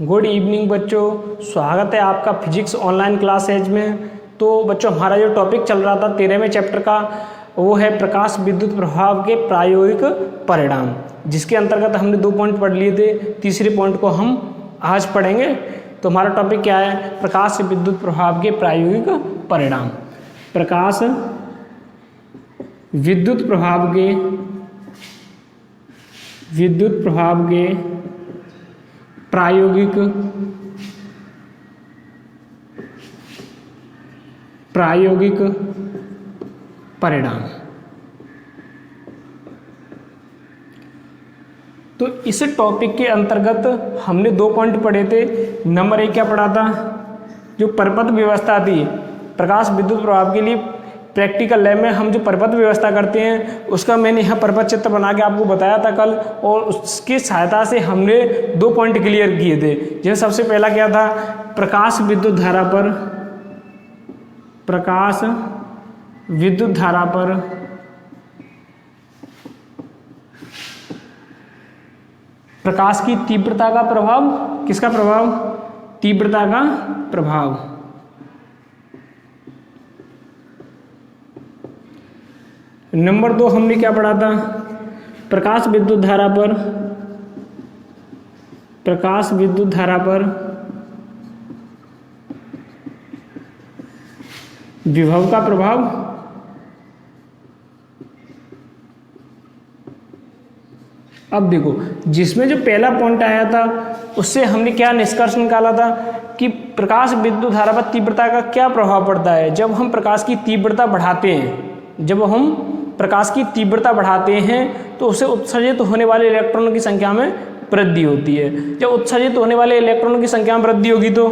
Good evening बच्चों, स्वागत है आपका फिजिक्स ऑनलाइन क्लासेज में। तो बच्चों, हमारा जो टॉपिक चल रहा था 13वें चैप्टर का, वो है प्रकाश विद्युत प्रभाव के प्रायोगिक परिणाम, जिसके अंतर्गत हमने 2 पॉइंट पढ़ लिए थे। तीसरे पॉइंट को हम आज पढ़ेंगे। तो हमारा टॉपिक क्या है? प्रकाश विद्युत प्रभाव के प्रायोगिक परिणाम। प्रकाश विद्युत प्रभाव के प्रायोगिक परिणाम। तो इस टॉपिक के अंतर्गत हमने 2 पॉइंट पढ़े थे। नंबर 1 क्या पढ़ा था? जो परिपथ व्यवस्था थी प्रकाश विद्युत प्रभाव के लिए, प्रैक्टिकल लैब में हम जो परिपथ व्यवस्था करते हैं उसका मैंने यहाँ परिपथ चित्र बना के आपको बताया था कल, और उसकी सहायता से हमने 2 पॉइंट क्लियर किए थे। जिसमें सबसे पहला क्या था? प्रकाश विद्युत धारा पर प्रकाश की तीव्रता का प्रभाव। किसका प्रभाव? तीव्रता का प्रभाव। नंबर 2 हमने क्या पढ़ा था? प्रकाश विद्युत धारा पर विभव का प्रभाव। अब देखो, जिसमें जो पहला पॉइंट आया था उससे हमने क्या निष्कर्ष निकाला था कि प्रकाश विद्युत धारा पर तीव्रता का क्या प्रभाव पड़ता है। जब हम प्रकाश की तीव्रता बढ़ाते हैं तो उससे उत्सर्जित होने वाले इलेक्ट्रॉनों की संख्या में वृद्धि होती है। जब उत्सर्जित होने वाले इलेक्ट्रॉनों की संख्या में वृद्धि होगी तो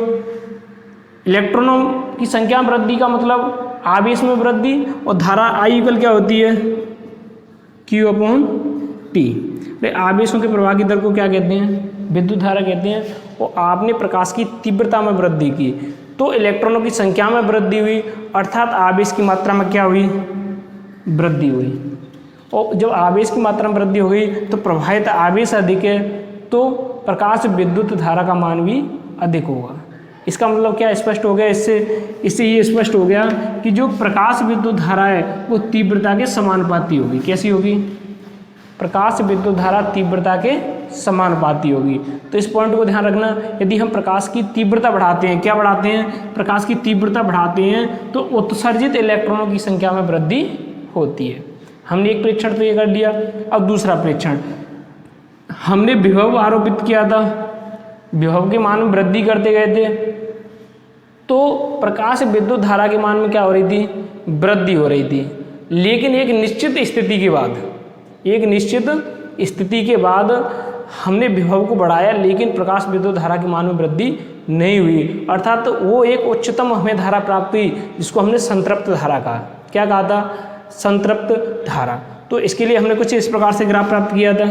इलेक्ट्रॉनों की संख्या में वृद्धि का मतलब आवेश में वृद्धि, और धारा I इक्वल क्या होती है? Q/T। आवेशों के प्रवाह की दर को क्या कहते हैं? विद्युत धारा कहते हैं। और आपने प्रकाश की तीव्रता में वृद्धि की तो इलेक्ट्रॉनों की संख्या में वृद्धि हुई, अर्थात आवेश की मात्रा में क्या हुई? वृद्धि हुई। और जब आवेश की मात्रा में वृद्धि हो गई तो प्रवाहित आवेश अधिक है तो प्रकाश विद्युत धारा का मान भी अधिक होगा। इसका मतलब क्या स्पष्ट हो गया? इससे ये स्पष्ट हो गया कि जो प्रकाश विद्युत धारा है वो तीव्रता के समानुपाती होगी। कैसी होगी? प्रकाश विद्युत धारा तीव्रता के समानुपाती होगी। तो इस पॉइंट को ध्यान रखना। यदि हम प्रकाश की तीव्रता बढ़ाते हैं, क्या बढ़ाते हैं? प्रकाश की तीव्रता बढ़ाते हैं तो उत्सर्जित इलेक्ट्रॉनों की संख्या में वृद्धि होती है। हमने एक प्रेक्षण तो ये कर लिया। अब दूसरा प्रेक्षण, हमने विभव आरोपित किया था, विभव के मान में वृद्धि करते गए थे तो प्रकाश विद्युत धारा के मान में क्या हो रही थी? वृद्धि हो रही थी। लेकिन एक निश्चित स्थिति के बाद हमने विभव को बढ़ाया, लेकिन प्रकाश विद्युत धारा के मान में वृद्धि नहीं हुई। अर्थात तो वो एक उच्चतम हमें धारा प्राप्त हुई जिसको हमने संतृप्त धारा कहा। क्या कहा था? संतृप्त धारा। तो इसके लिए हमने कुछ इस प्रकार से ग्राफ प्राप्त किया था।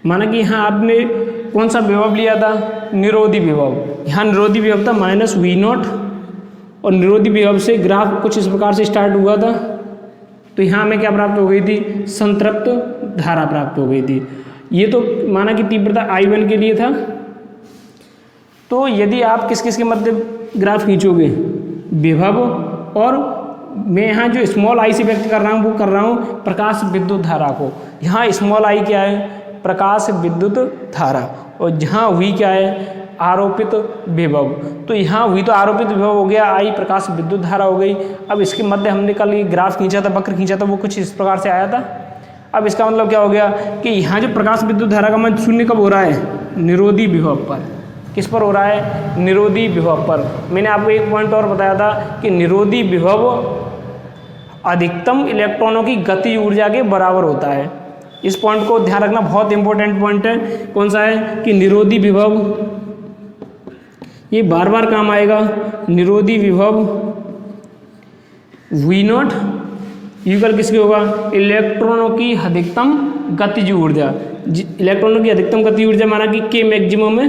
माना कि यहाँ आपने कौन सा विभव लिया था? निरोधी विभव। यहाँ निरोधी विभव था -V0, और निरोधी विभव से ग्राफ कुछ इस प्रकार से स्टार्ट हुआ था। तो यहाँ हमें क्या प्राप्त हो गई थी? संतृप्त धारा प्राप्त हो गई थी। ये तो माना कि तीव्रता I1 के लिए था। तो यदि आप किस किस के मध्य ग्राफ खींचोगे? विभव, और मैं यहाँ जो स्मॉल I से व्यक्त कर रहा हूँ वो कर रहा हूँ प्रकाश विद्युत धारा को। यहाँ स्मॉल I क्या है? प्रकाश विद्युत धारा। और जहाँ V क्या है? आरोपित विभव। तो यहाँ V तो आरोपित विभव हो गया, I प्रकाश विद्युत धारा हो गई। अब इसके मध्य हमने कल ये ग्राफ खींचा था, वक्र खींचा था, वो कुछ इस प्रकार से आया था। अब इसका मतलब क्या हो गया कि यहाँ जो प्रकाश विद्युत धारा का मान शून्य कब हो रहा है? निरोधी विभव पर। किस पर हो रहा है? निरोधी विभव पर। मैंने आपको एक पॉइंट और बताया था कि निरोधी विभव अधिकतम इलेक्ट्रॉनों की गति ऊर्जा के बराबर होता है। इस पॉइंट को ध्यान रखना, बहुत इंपॉर्टेंट पॉइंट है। कौन सा है? कि निरोधी विभव, ये बार बार काम आएगा। निरोधी विभव V0 इक्वल किसके होगा? इलेक्ट्रॉनों की अधिकतम गतिज ऊर्जा। इलेक्ट्रॉनों की अधिकतम गति ऊर्जा माना कि K मैक्सिमम है,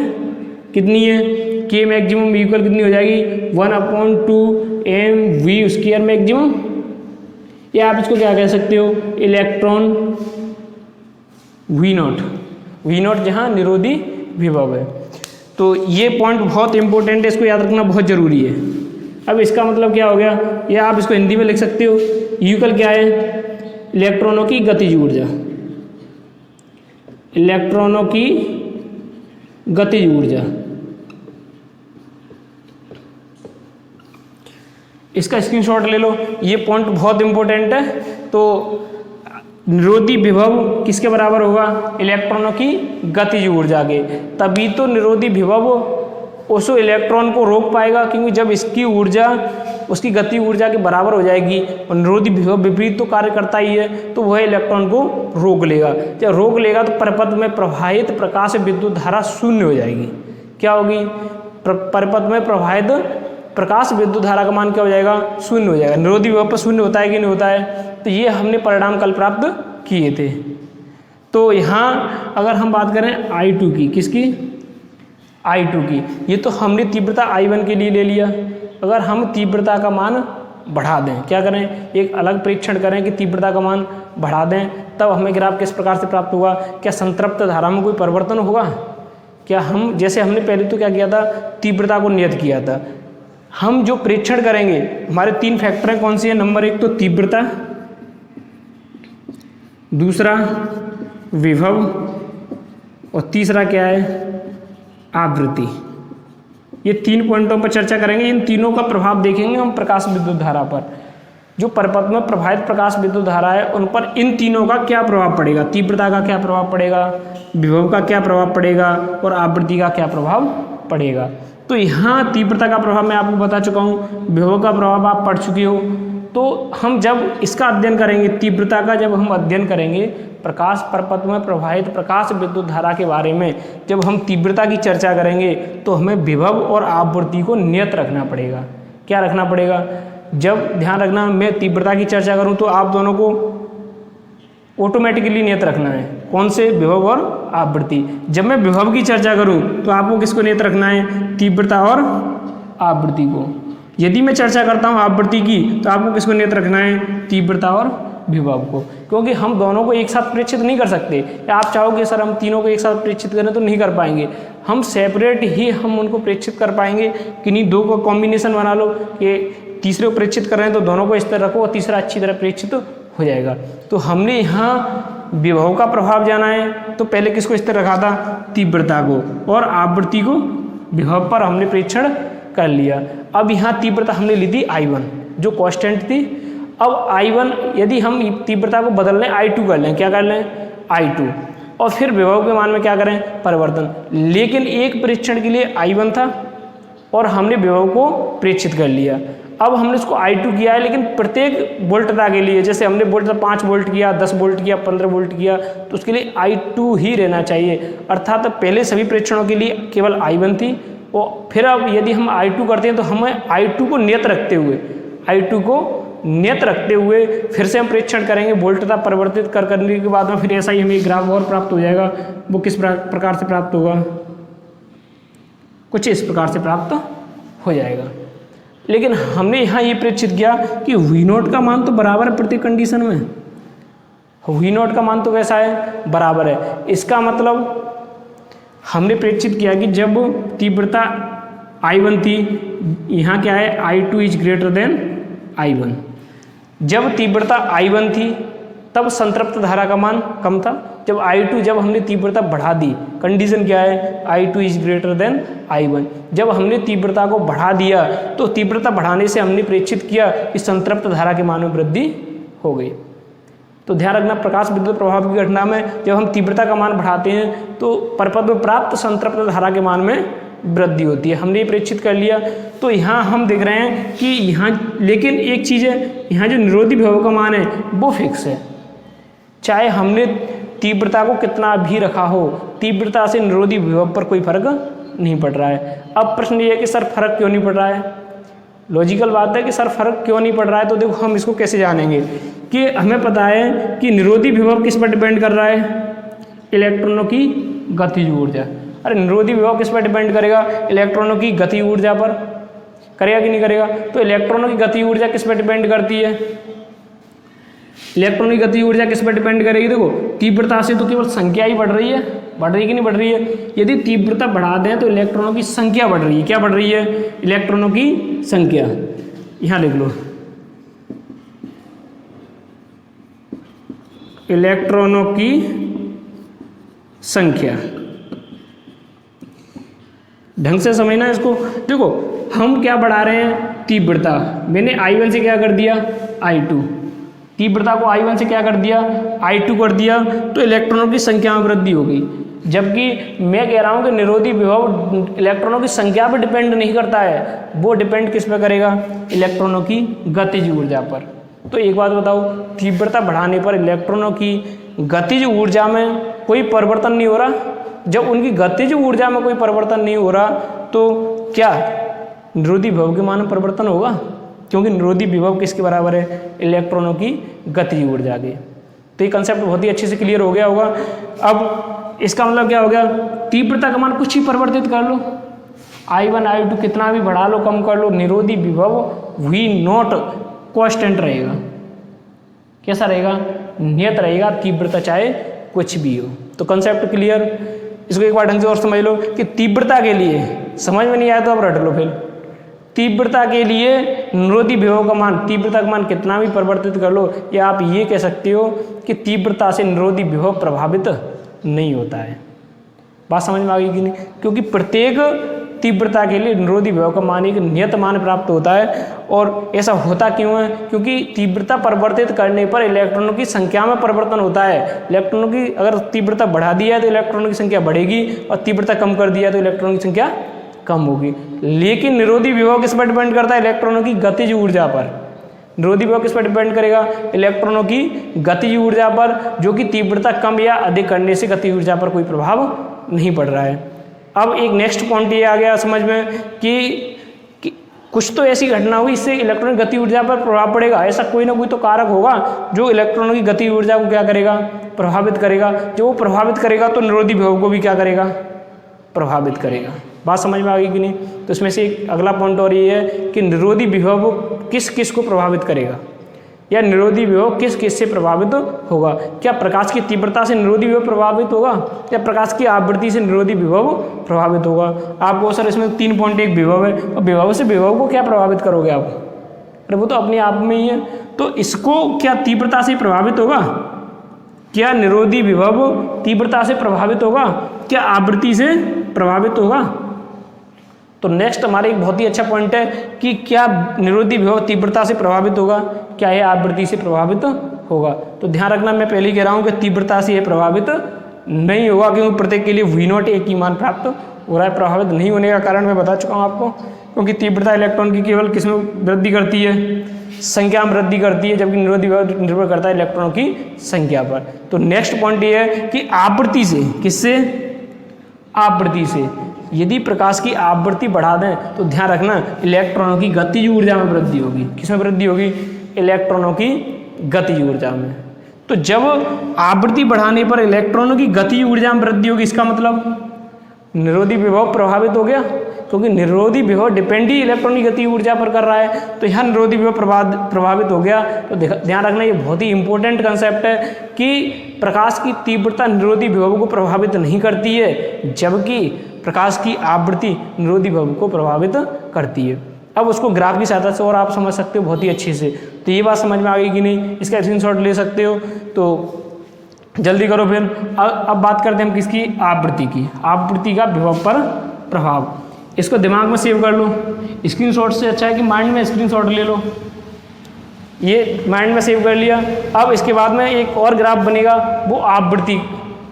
कितनी है? K मैक्सिमम इक्वल कितनी हो जाएगी? 1/2mv² maximum. या आप इसको क्या कह सकते हो, इलेक्ट्रॉन V0। वी नॉट जहाँ निरोधी विभव है। तो ये पॉइंट बहुत इंपॉर्टेंट है, इसको याद रखना बहुत ज़रूरी है। अब इसका मतलब क्या हो गया, या आप इसको हिंदी में लिख सकते हो, यूकल क्या है, इलेक्ट्रॉनों की गतिज ऊर्जा, इलेक्ट्रॉनों की गतिज ऊर्जा। इसका स्क्रीनशॉट ले लो, ये पॉइंट बहुत इंपॉर्टेंट है। तो निरोधी विभव किसके बराबर होगा, इलेक्ट्रॉनों की गतिज ऊर्जा के, तभी तो निरोधी विभव उस इलेक्ट्रॉन को रोक पाएगा, क्योंकि जब इसकी ऊर्जा उसकी गति ऊर्जा के बराबर हो जाएगी और निरोधी विभव विपरीत तो कार्य करता ही है, तो वह इलेक्ट्रॉन को रोक लेगा। जब रोक लेगा तो परिपथ में प्रवाहित प्रकाश विद्युत धारा शून्य हो जाएगी। क्या होगी, परिपथ में प्रवाहित प्रकाश विद्युत धारा का मान क्या हो जाएगा, शून्य हो जाएगा। निरोधी विभव पर शून्य होता है कि नहीं होता है, तो ये हमने परिणाम कल प्राप्त किए थे। तो यहाँ अगर हम बात करें I2 की, किसकी, I2 की, ये तो हमने तीव्रता I1 के लिए ले लिया। अगर हम तीव्रता का मान बढ़ा दें, क्या करें, एक अलग परीक्षण करें कि तीव्रता का मान बढ़ा दें, तब हमें ग्राफ किस प्रकार से प्राप्त होगा, क्या संतृप्त धारा में कोई परिवर्तन होगा, क्या हम, जैसे हमने पहले तो क्या किया था, तीव्रता को नियत किया था। हम जो परीक्षण करेंगे, हमारे 3 फैक्टर हैं, कौन सी है, नंबर 1 तो तीव्रता, दूसरा विभव, और तीसरा क्या है, आवृत्ति। ये 3 पॉइंटों पर चर्चा करेंगे। इन तीनों का प्रभाव देखेंगे हम प्रकाश विद्युत धारा पर। जो परिपथ में प्रवाहित प्रकाश विद्युत धारा है उन पर इन तीनों का क्या प्रभाव पड़ेगा, तीव्रता का क्या प्रभाव पड़ेगा, विभव का क्या प्रभाव पड़ेगा और आवृत्ति का क्या प्रभाव पड़ेगा। तो यहाँ तीव्रता का प्रभाव मैं आपको बता चुका हूँ, विभव का प्रभाव आप पढ़ चुके हो। तो हम जब इसका अध्ययन करेंगे, तीव्रता का जब हम अध्ययन करेंगे, प्रकाश परिपथ में प्रवाहित प्रकाश विद्युत धारा के बारे में जब हम तीव्रता की चर्चा करेंगे, तो हमें विभव और आवृत्ति को नियत रखना पड़ेगा। क्या रखना पड़ेगा, जब ध्यान रखना, मैं तीव्रता की चर्चा करूं तो आप दोनों को ऑटोमेटिकली नियत रखना है, कौन से, विभव और आवृत्ति। जब मैं विभव की चर्चा करूं तो आपको किसको नियत रखना है, तीव्रता और आवृत्ति को। यदि मैं चर्चा करता हूं आवृत्ति की, तो आपको किसको नियत रखना है, तीव्रता और विभव को, क्योंकि हम दोनों को एक साथ प्रेक्षित नहीं कर सकते। या आप चाहोगे सर हम तीनों को एक साथ प्रेक्षित करें, तो नहीं कर पाएंगे। हम सेपरेट ही हम उनको प्रेक्षित कर पाएंगे, किन्हीं 2 का कॉम्बिनेशन बना लो, ये तीसरे को प्रेक्षित कर रहे हैं तो दोनों को इस तरह रखो और तीसरा अच्छी तरह प्रेक्षित हो जाएगा। तो हमने यहाँ विभव का प्रभाव जाना है, तो पहले किसको इस तरह रखा था, तीव्रता को, और आवृत्ति को विभव पर हमने प्रेक्षण कर लिया। अब यहाँ तीव्रता हमने ली थी I1 जो कांस्टेंट थी। अब I1 यदि हम तीव्रता को बदल लें, I2 कर लें, क्या कर लें, I2, और फिर विभव के मान में क्या करें, परिवर्तन। लेकिन एक परीक्षण के लिए I1 था और हमने विभव को प्रेक्षित कर लिया। अब हमने इसको I2 किया है, लेकिन प्रत्येक वोल्टता के लिए, जैसे हमने वोल्टता 5 वोल्ट किया, 10 वोल्ट किया, 15 वोल्ट किया, तो उसके लिए I2 ही रहना चाहिए। अर्थात पहले सभी परीक्षणों के लिए केवल I1 थी, और फिर अब यदि हम I2 करते हैं तो हमें I2 को नियत रखते हुए, I2 को नियत रखते हुए फिर से हम परीक्षण करेंगे, वोल्टता परिवर्तित करने के बाद में फिर ऐसा ही हमें ग्राफ और प्राप्त हो जाएगा। वो किस प्रकार से प्राप्त होगा, कुछ इस प्रकार से प्राप्त हो जाएगा। लेकिन हमने यहाँ ये प्रेक्षित किया कि V0 का मान तो बराबर है प्रत्येक कंडीशन में, V0 का मान तो कैसा है, बराबर है। इसका मतलब हमने प्रेक्षित किया कि जब तीव्रता I1 थी, यहाँ क्या है, I2 is greater than I1। जब तीव्रता I1 थी तब संतृप्त धारा का मान कम था। जब I2, जब हमने तीव्रता बढ़ा दी, कंडीशन क्या है, I2 is greater than I1। जब हमने तीव्रता को बढ़ा दिया तो तीव्रता बढ़ाने से हमने प्रेक्षित किया कि संतृप्त धारा के मान में वृद्धि हो गई। तो ध्यान रखना, प्रकाश विद्युत प्रभाव की घटना में जब हम तीव्रता का मान बढ़ाते हैं तो परिपथ में प्राप्त संतृप्त धारा के मान में वृद्धि होती है। हमने ये प्रेक्षित कर लिया। तो यहाँ हम देख रहे हैं कि यहाँ, लेकिन एक चीज़ है, यहाँ जो निरोधी विभव का मान है वो फिक्स है, चाहे हमने तीव्रता को कितना भी रखा हो, तीव्रता से निरोधी विभव पर कोई फर्क नहीं पड़ रहा है। अब प्रश्न ये है कि सर फर्क क्यों नहीं पड़ रहा है। लॉजिकल बात है कि सर फर्क क्यों नहीं पड़ रहा है। तो देखो हम इसको कैसे जानेंगे कि हमें पता है कि निरोधी विभव किस पर डिपेंड कर रहा है, इलेक्ट्रॉनों की गतिज ऊर्जा। अरे निरोधी विभव किस पर डिपेंड करेगा, इलेक्ट्रॉनों की गति ऊर्जा पर, करेगा कि नहीं करेगा। तो इलेक्ट्रॉनों की गति ऊर्जा किस पर डिपेंड करती है, इलेक्ट्रॉन की गति ऊर्जा किस पर डिपेंड करेगी? देखो तीव्रता से तो केवल संख्या ही बढ़ रही है कि नहीं बढ़ रही है? यदि तीव्रता बढ़ा दें तो इलेक्ट्रॉनों की संख्या बढ़ रही है। क्या बढ़ रही है? इलेक्ट्रॉनों की संख्या। यहां लिख लो, इलेक्ट्रॉनों की संख्या। ढंग से समझना इसको। देखो हम क्या बढ़ा रहे हैं? तीव्रता। मैंने I1 से क्या कर दिया? I2। तीव्रता को I1 से क्या कर दिया? I2 कर दिया, तो इलेक्ट्रॉनों की संख्या में वृद्धि हो गई। जबकि मैं कह रहा हूं कि निरोधी विभव इलेक्ट्रॉनों की संख्या पर डिपेंड नहीं करता है, वो डिपेंड किस पर करेगा? इलेक्ट्रॉनों की गतिज ऊर्जा पर। तो एक बात बताओ, तीव्रता बढ़ाने पर इलेक्ट्रॉनों की गतिज ऊर्जा में कोई परिवर्तन नहीं हो रहा। जब उनकी गतिज ऊर्जा में कोई परिवर्तन नहीं हो रहा तो क्या निरोधी विभव के मान में परिवर्तन होगा? क्योंकि निरोधी विभव किसके बराबर है? इलेक्ट्रॉनों की गतिज ऊर्जा के। तो ये कंसेप्ट बहुत ही अच्छे से क्लियर हो गया होगा। अब इसका मतलब क्या हो गया? तीव्रता का मान कुछ ही परिवर्तित कर लो, I1 I2 कितना भी बढ़ा लो, कम कर लो, निरोधी विभव V0 कांस्टेंट रहेगा। कैसा रहेगा? नियत रहेगा, तीव्रता चाहे कुछ भी हो। तो कंसेप्ट क्लियर। इसको एक बार ढंग से और समझ लो कि तीव्रता के लिए, समझ में नहीं आया तो अब रट लो फिर। तीव्रता के लिए निरोधी विभव का मान, तीव्रता का मान कितना भी परिवर्तित कर लो, या आप ये कह सकते हो कि तीव्रता से निरोधी विभव प्रभावित नहीं होता है। बात समझ में आ गई कि नहीं? क्योंकि प्रत्येक तीव्रता के लिए निरोधी विभव का मान एक नियत मान प्राप्त होता है। और ऐसा होता क्यों है? क्योंकि तीव्रता परिवर्तित करने पर इलेक्ट्रॉनों की संख्या में परिवर्तन होता है। इलेक्ट्रॉनों की अगर तीव्रता बढ़ा दी है तो इलेक्ट्रॉनों की संख्या बढ़ेगी, और तीव्रता कम कर दिया तो इलेक्ट्रॉनों की संख्या कम होगी। लेकिन निरोधी विभव किस पर डिपेंड करता है? इलेक्ट्रॉनों की गतिज ऊर्जा पर। निरोधी विभव किस पर डिपेंड करेगा? इलेक्ट्रॉनों की गतिज ऊर्जा पर, जो कि तीव्रता कम या अधिक करने से गतिज ऊर्जा पर कोई प्रभाव नहीं पड़ रहा है। अब एक नेक्स्ट पॉइंट ये आ गया समझ में कि कुछ तो ऐसी घटना हुई इससे इलेक्ट्रॉन की गति ऊर्जा पर प्रभाव पड़ेगा। ऐसा कोई ना कोई तो कारक होगा जो इलेक्ट्रॉनों की गति ऊर्जा को क्या करेगा? प्रभावित करेगा। जो वो प्रभावित करेगा तो निरोधी विभव को भी क्या करेगा? प्रभावित करेगा। बात समझ में आ गई कि नहीं? तो इसमें से एक अगला पॉइंट और ये है कि निरोधी विभव किस किस को प्रभावित करेगा, या निरोधी विभव किस किस से प्रभावित होगा? क्या प्रकाश की तीव्रता से निरोधी विभव प्रभावित होगा, या प्रकाश की आवृत्ति से निरोधी विभव प्रभावित होगा? आपको सर इसमें 3 पॉइंट, एक विभव है, और विभव से विभव को क्या प्रभावित करोगे आप? अरे वो तो अपने आप में ही है। तो इसको क्या तीव्रता से प्रभावित होगा? क्या निरोधी विभव तीव्रता से प्रभावित होगा? क्या आवृत्ति से प्रभावित होगा? तो नेक्स्ट हमारे एक बहुत ही अच्छा पॉइंट है कि क्या निरोधी विभव तीव्रता से प्रभावित होगा, क्या यह आवृत्ति से प्रभावित होगा? तो ध्यान रखना, मैं पहले ही कह रहा हूं कि तीव्रता से यह प्रभावित नहीं होगा, क्योंकि प्रत्येक के लिए V0 एक ही मान प्राप्त हो रहा है। प्रभावित नहीं होने का कारण मैं बता चुका हूं आपको, क्योंकि तीव्रता इलेक्ट्रॉन की केवल किस में वृद्धि करती है? संख्या में वृद्धि करती है, जबकि निरोधी विभव निर्भर करता है इलेक्ट्रॉनों की संख्या पर। तो नेक्स्ट पॉइंट ये है कि आवृत्ति से, किससे? आवृत्ति से। यदि प्रकाश की आवृत्ति बढ़ा दें तो ध्यान रखना इलेक्ट्रॉनों की गतिज ऊर्जा में वृद्धि होगी। किसमें वृद्धि होगी? इलेक्ट्रॉनों की गतिज ऊर्जा में। तो जब आवृत्ति बढ़ाने पर इलेक्ट्रॉनों की गतिज ऊर्जा में वृद्धि होगी, इसका मतलब निरोधी विभव प्रभावित हो गया, क्योंकि निरोधी विभव डिपेंड ही इलेक्ट्रॉन की गति ऊर्जा पर कर रहा है। तो यहाँ निरोधी विभव प्रभावित हो गया। तो ध्यान रखना, ये बहुत ही इंपॉर्टेंट कंसेप्ट है कि प्रकाश की तीव्रता निरोधी विभव को प्रभावित नहीं करती है, जबकि प्रकाश की आवृत्ति निरोधी विभव को प्रभावित करती है। अब उसको ग्राफ की सहायता से और आप समझ सकते हो बहुत ही अच्छे से। तो ये बात समझ में आ गई कि नहीं? इसका स्क्रीनशॉट ले सकते हो, तो जल्दी करो फिर। अब बात करते हैं हम किसकी? आवृत्ति की। आवृत्ति का विभव पर प्रभाव, इसको दिमाग में सेव कर लो। स्क्रीनशॉट से अच्छा है कि माइंड में स्क्रीनशॉट ले लो। ये माइंड में सेव कर लिया। अब इसके बाद में एक और ग्राफ बनेगा, वो आवृत्ति,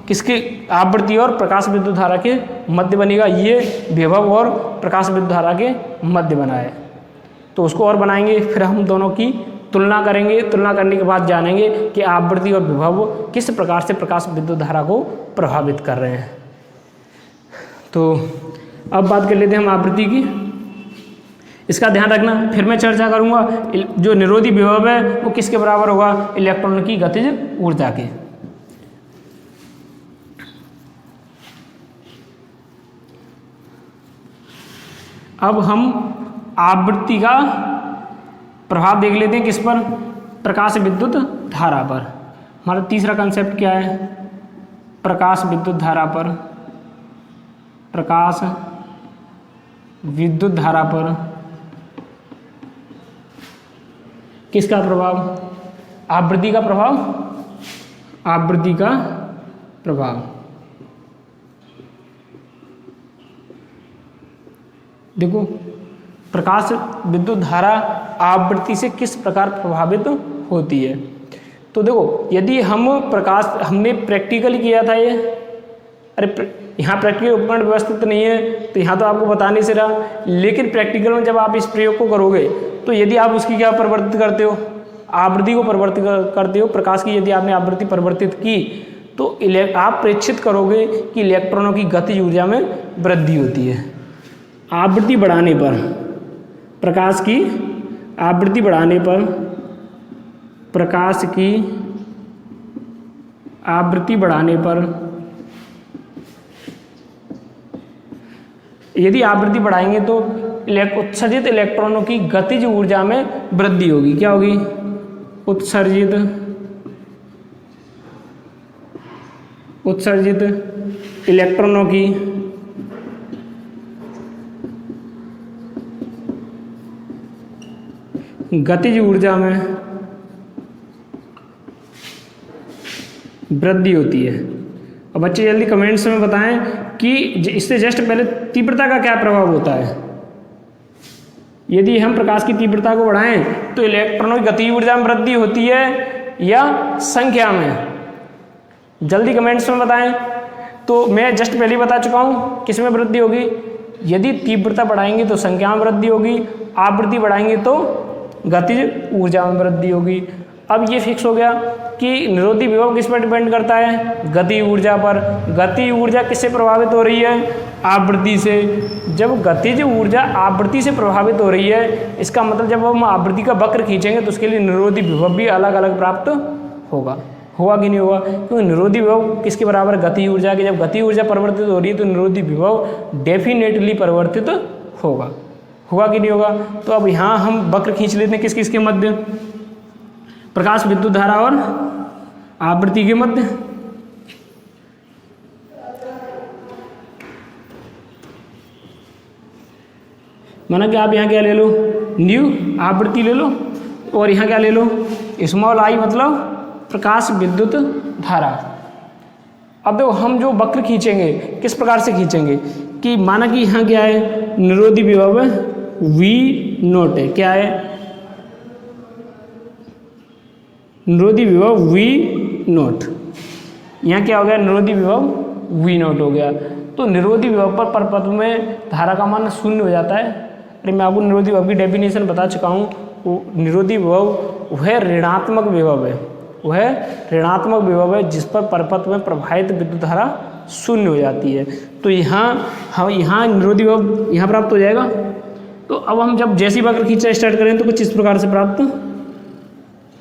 किसके? आवृत्ति और प्रकाश विद्युत धारा के मध्य बनेगा। ये विभव और प्रकाश विद्युत धारा के मध्य बना है, तो उसको और बनाएंगे, फिर हम दोनों की तुलना करेंगे। तुलना करने के बाद जानेंगे कि आवृत्ति और विभव किस प्रकार से प्रकाश विद्युत धारा को प्रभावित कर रहे हैं। तो अब बात कर लेते हैं हम आवृत्ति की। इसका ध्यान रखना, फिर मैं चर्चा करूंगा। जो निरोधी विभव है वो किसके बराबर होगा? इलेक्ट्रॉन की गतिज ऊर्जा के। अब हम आवृत्ति का प्रभाव देख लेते हैं, किस पर? प्रकाश विद्युत धारा पर। हमारा तीसरा कंसेप्ट क्या है? प्रकाश विद्युत धारा पर, प्रकाश विद्युत धारा पर किसका प्रभाव? आवृत्ति का प्रभाव, आवृत्ति का प्रभाव। देखो प्रकाश विद्युत धारा आवृत्ति से किस प्रकार प्रभावित होती है। तो देखो यदि हम प्रकाश, हमने प्रैक्टिकल किया था ये, अरे यहाँ प्रैक्टिकल उपकरण व्यवस्थित नहीं है तो यहाँ तो आपको बता नहीं से रहा, लेकिन प्रैक्टिकल में जब आप इस प्रयोग को करोगे तो यदि आप उसकी क्या परिवर्तित करते हो? आवृत्ति को परिवर्तित करते हो। प्रकाश की यदि आपने आवृत्ति परिवर्तित की तो आप प्रेक्षित करोगे कि इलेक्ट्रॉनों की गतिज ऊर्जा में वृद्धि होती है। आवृत्ति बढ़ाने पर, प्रकाश की आवृत्ति बढ़ाने पर, प्रकाश की आवृत्ति बढ़ाने पर, यदि आवृत्ति बढ़ाएंगे तो उत्सर्जित इलेक्ट्रॉनों की गतिज ऊर्जा में वृद्धि होगी। क्या होगी? उत्सर्जित इलेक्ट्रॉनों की गतिज ऊर्जा में वृद्धि होती है। अब बच्चे जल्दी कमेंट्स में बताएं कि इससे जस्ट पहले तीव्रता का क्या प्रभाव होता है। यदि हम प्रकाश की तीव्रता को बढ़ाएं तो इलेक्ट्रॉनों की गतिज ऊर्जा में वृद्धि होती है या संख्या में? जल्दी कमेंट्स में बताएं। तो मैं जस्ट पहले ही बता चुका हूं किस में वृद्धि होगी। यदि तीव्रता बढ़ाएंगे तो संख्या में वृद्धि होगी, आवृत्ति बढ़ाएंगे तो गतिज ऊर्जा में वृद्धि होगी। अब ये फिक्स हो गया कि निरोधी विभव किस पर डिपेंड करता है? गति ऊर्जा पर। गति ऊर्जा किससे प्रभावित हो रही है? आवृत्ति से। जब गतिज ऊर्जा आवृत्ति से प्रभावित हो रही है, इसका मतलब जब हम आवृत्ति का वक्र खींचेंगे तो उसके लिए निरोधी विभव भी अलग अलग प्राप्त होगा। होगा कि नहीं होगा? क्योंकि निरोधी विभव किसके बराबर? गति ऊर्जा के। जब गति ऊर्जा परिवर्तित हो रही है तो निरोधी विभव डेफिनेटली परिवर्तित होगा। होगा कि नहीं होगा? तो अब यहाँ हम वक्र खींच लेते हैं किस किस के मध्य? प्रकाश विद्युत धारा और आवृत्ति के मध्य। माना कि आप यहाँ क्या ले लो? न्यू आवृत्ति ले लो, और यहाँ क्या ले लो? स्मॉल आई, मतलब प्रकाश विद्युत धारा। अब देखो हम जो वक्र खींचेंगे किस प्रकार से खींचेंगे कि माना कि यहाँ क्या है? निरोधी विभव V0 है। क्या है? निरोधी विभव V0। यहाँ क्या हो गया? निरोधी विभव V0 हो गया। तो निरोधी विभव पर परपथ में धारा का मान शून्य हो जाता है। अरे मैं आपको निरोधी विभव की डेफिनेशन बता चुका हूँ। निरोधी विभव वह ऋणात्मक विभव है, वह ऋणात्मक विभव है जिस पर परपथ में प्रवाहित विद्युत धारा शून्य हो जाती है। तो यहाँ निरोधी विभव यहाँ प्राप्त हो जाएगा। तो अब हम जब जैसी वक्र खींचना स्टार्ट करें तो कुछ इस प्रकार से प्राप्त